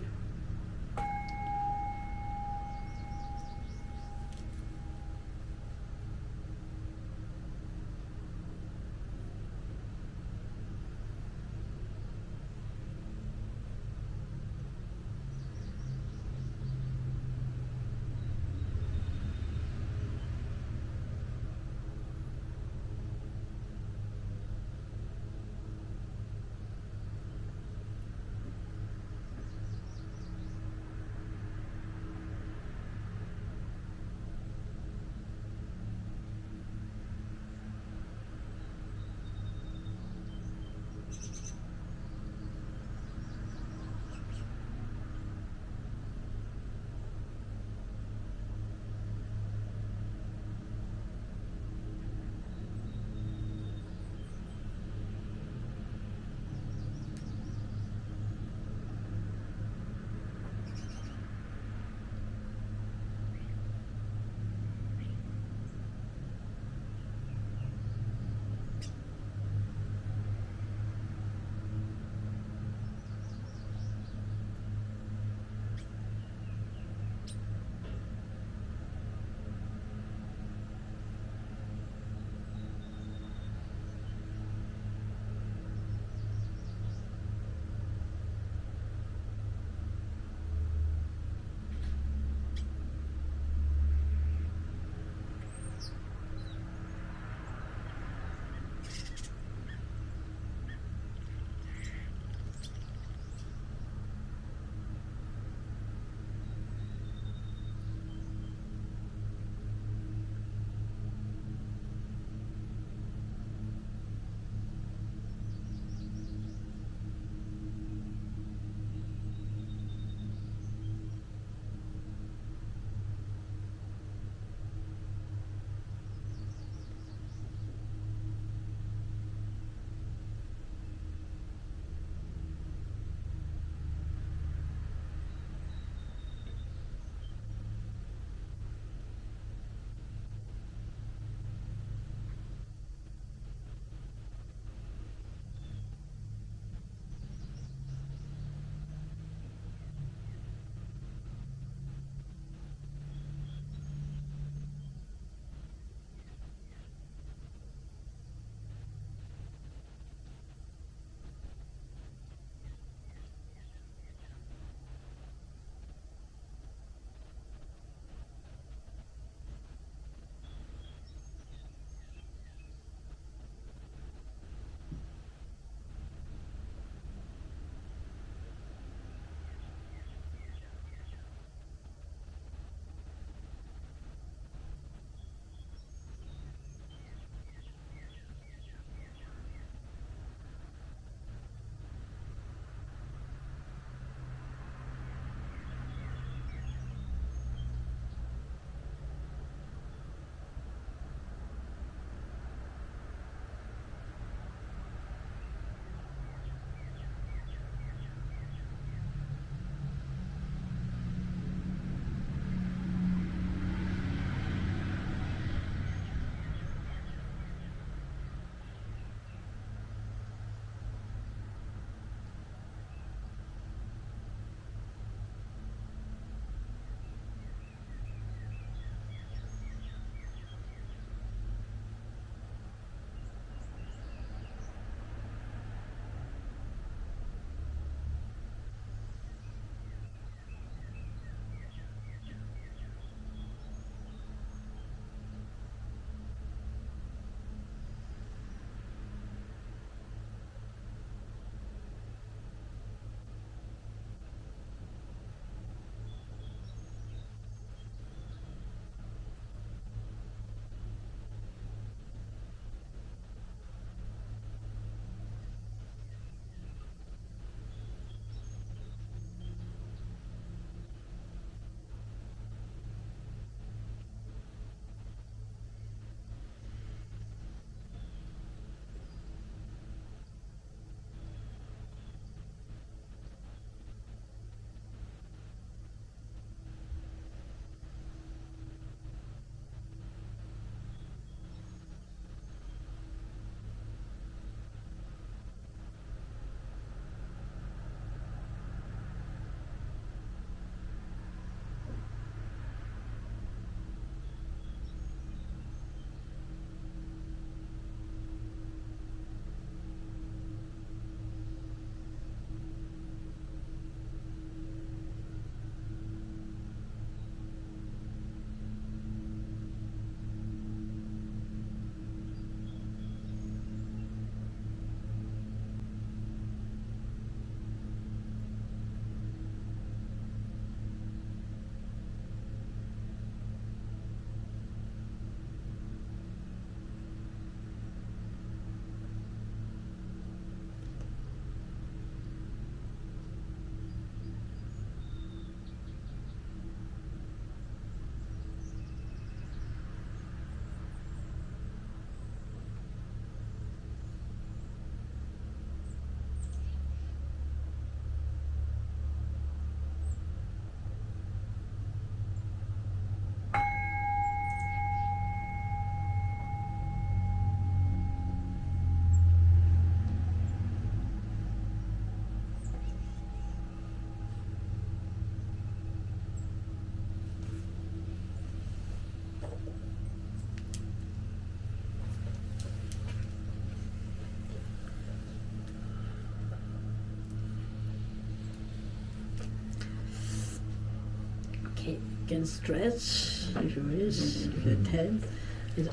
You can stretch if you wish, if you're tense.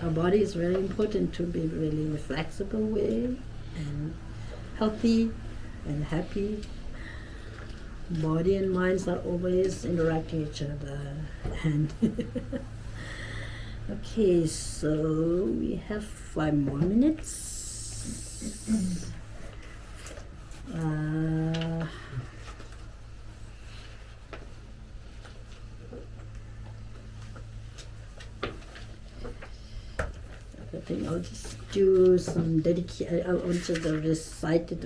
Our body is very important to be really in a flexible way and healthy and happy. Body and minds are always interacting each other. And okay, so we have 5 more minutes. I think I'll just do some dedication. I'll just recite it,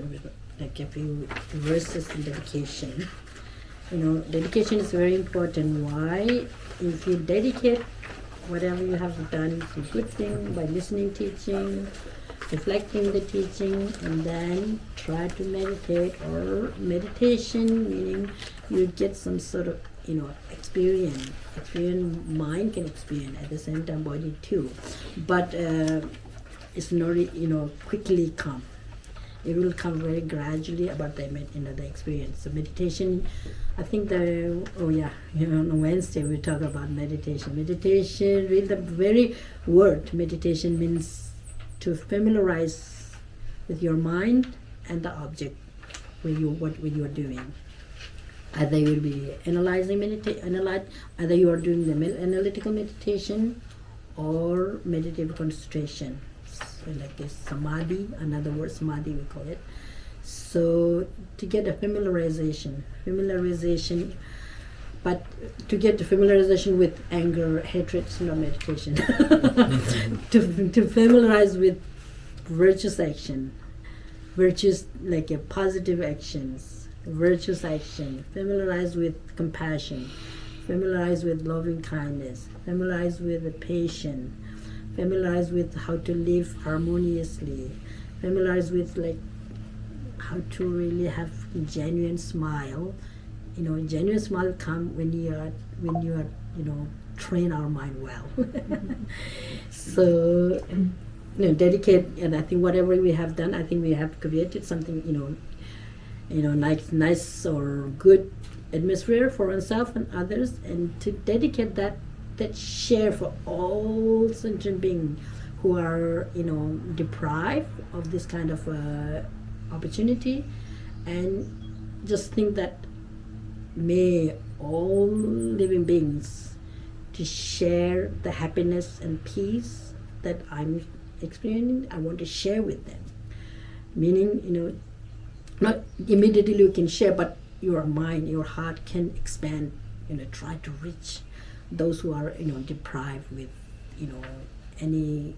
like a few verses in dedication. Dedication is very important. Why? If you dedicate whatever you have done, it's a good thing by listening, teaching, reflecting the teaching, and then try to meditate. Or meditation, meaning you get some sort of experience. Mind can experience at the same time body too, but it's not quickly come. It will come very gradually about the experience. So meditation, I think on Wednesday we talk about meditation. Meditation, with the very word meditation, means to familiarize with your mind and the object with what you are doing. Either you will be analyzing either you are doing the analytical meditation or meditative concentration. So like this samadhi, another word samadhi we call it. So to get a familiarization, but to get the familiarization with anger, hatred is not meditation. to familiarize with virtuous action, virtuous like a positive actions. Virtuous action, familiarize with compassion, familiarize with loving kindness, familiarize with the patience, familiarize with how to live harmoniously, familiarize with how to really have genuine smile. Genuine smile come when you are train our mind well. So dedicate, and I think whatever we have done, I think we have created something nice or good atmosphere for ourselves and others, and to dedicate that share for all sentient beings who are deprived of this kind of opportunity, and just think that may all living beings to share the happiness and peace that I'm experiencing. I want to share with them, meaning not immediately you can share, but your mind, your heart can expand, try to reach those who are, deprived with, any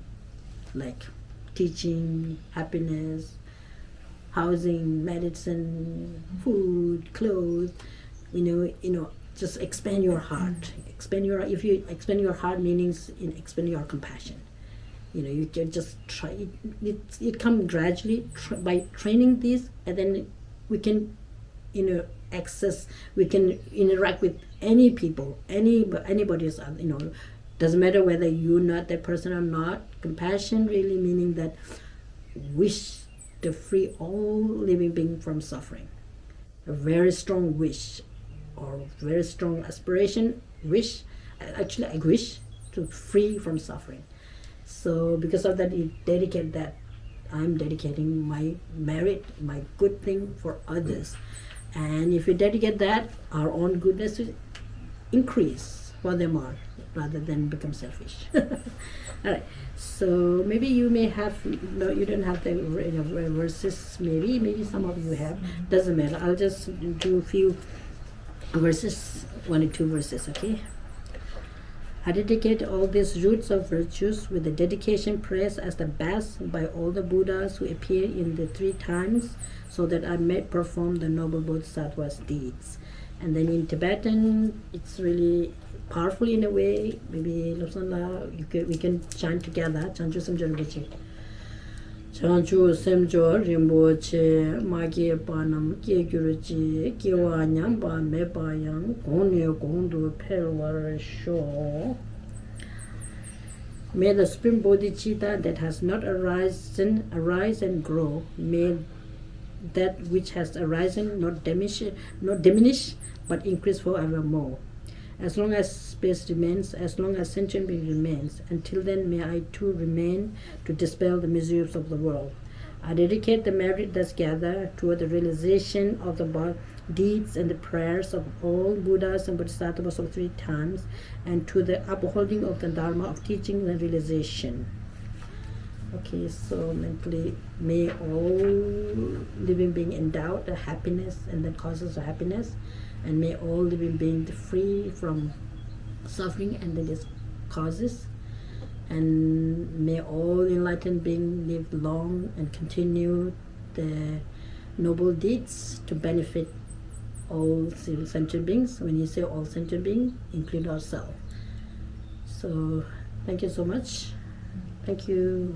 teaching, happiness, housing, medicine, food, clothes, just expand your heart. If you expand your heart, meanings expand your compassion. You can just try it come gradually by training this, and then we can we can interact with any people, anybody's, doesn't matter whether you're not that person or not. Compassion really meaning that wish to free all living beings from suffering. A very strong wish or very strong aspiration, wish, actually I wish to free from suffering. So because of that, you dedicate that. I'm dedicating my merit, my good thing for others. And if you dedicate that, our own goodness will increase for them all, rather than become selfish. All right. So maybe you may have, no, you don't have the verses. Maybe some of you have. Doesn't matter. I'll just do a few verses, 1 or 2 verses. Okay. I dedicate all these roots of virtues with the dedication praised as the best by all the Buddhas who appear in the 3 times, so that I may perform the noble bodhisattva's deeds. And then in Tibetan, it's really powerful in a way. Maybe we can chant together. Chanchu Semjo Rinpoche. Chanchu Semjo Rinpoche, Magi Panam, Kyeguruji, Kiwa Nyamba Mebayang, Gonyo Gondu Perwar Sho. May the Supreme Bodhicitta that has not arisen arise and grow. May that which has arisen not diminish, but increase forevermore. As long as space remains, as long as sentient being remains, until then may I too remain to dispel the miseries of the world. I dedicate the merit that's gathered toward the realization of the deeds and the prayers of all Buddhas and Bodhisattvas of 3 times, and to the upholding of the Dharma of teaching and realization. Okay, so mentally, may all living beings endowed with happiness and the causes of happiness, and may all living beings free from suffering and its causes, and may all enlightened beings live long and continue the noble deeds to benefit all sentient beings. When you say all sentient beings, include ourselves. So thank you so much. Thank you.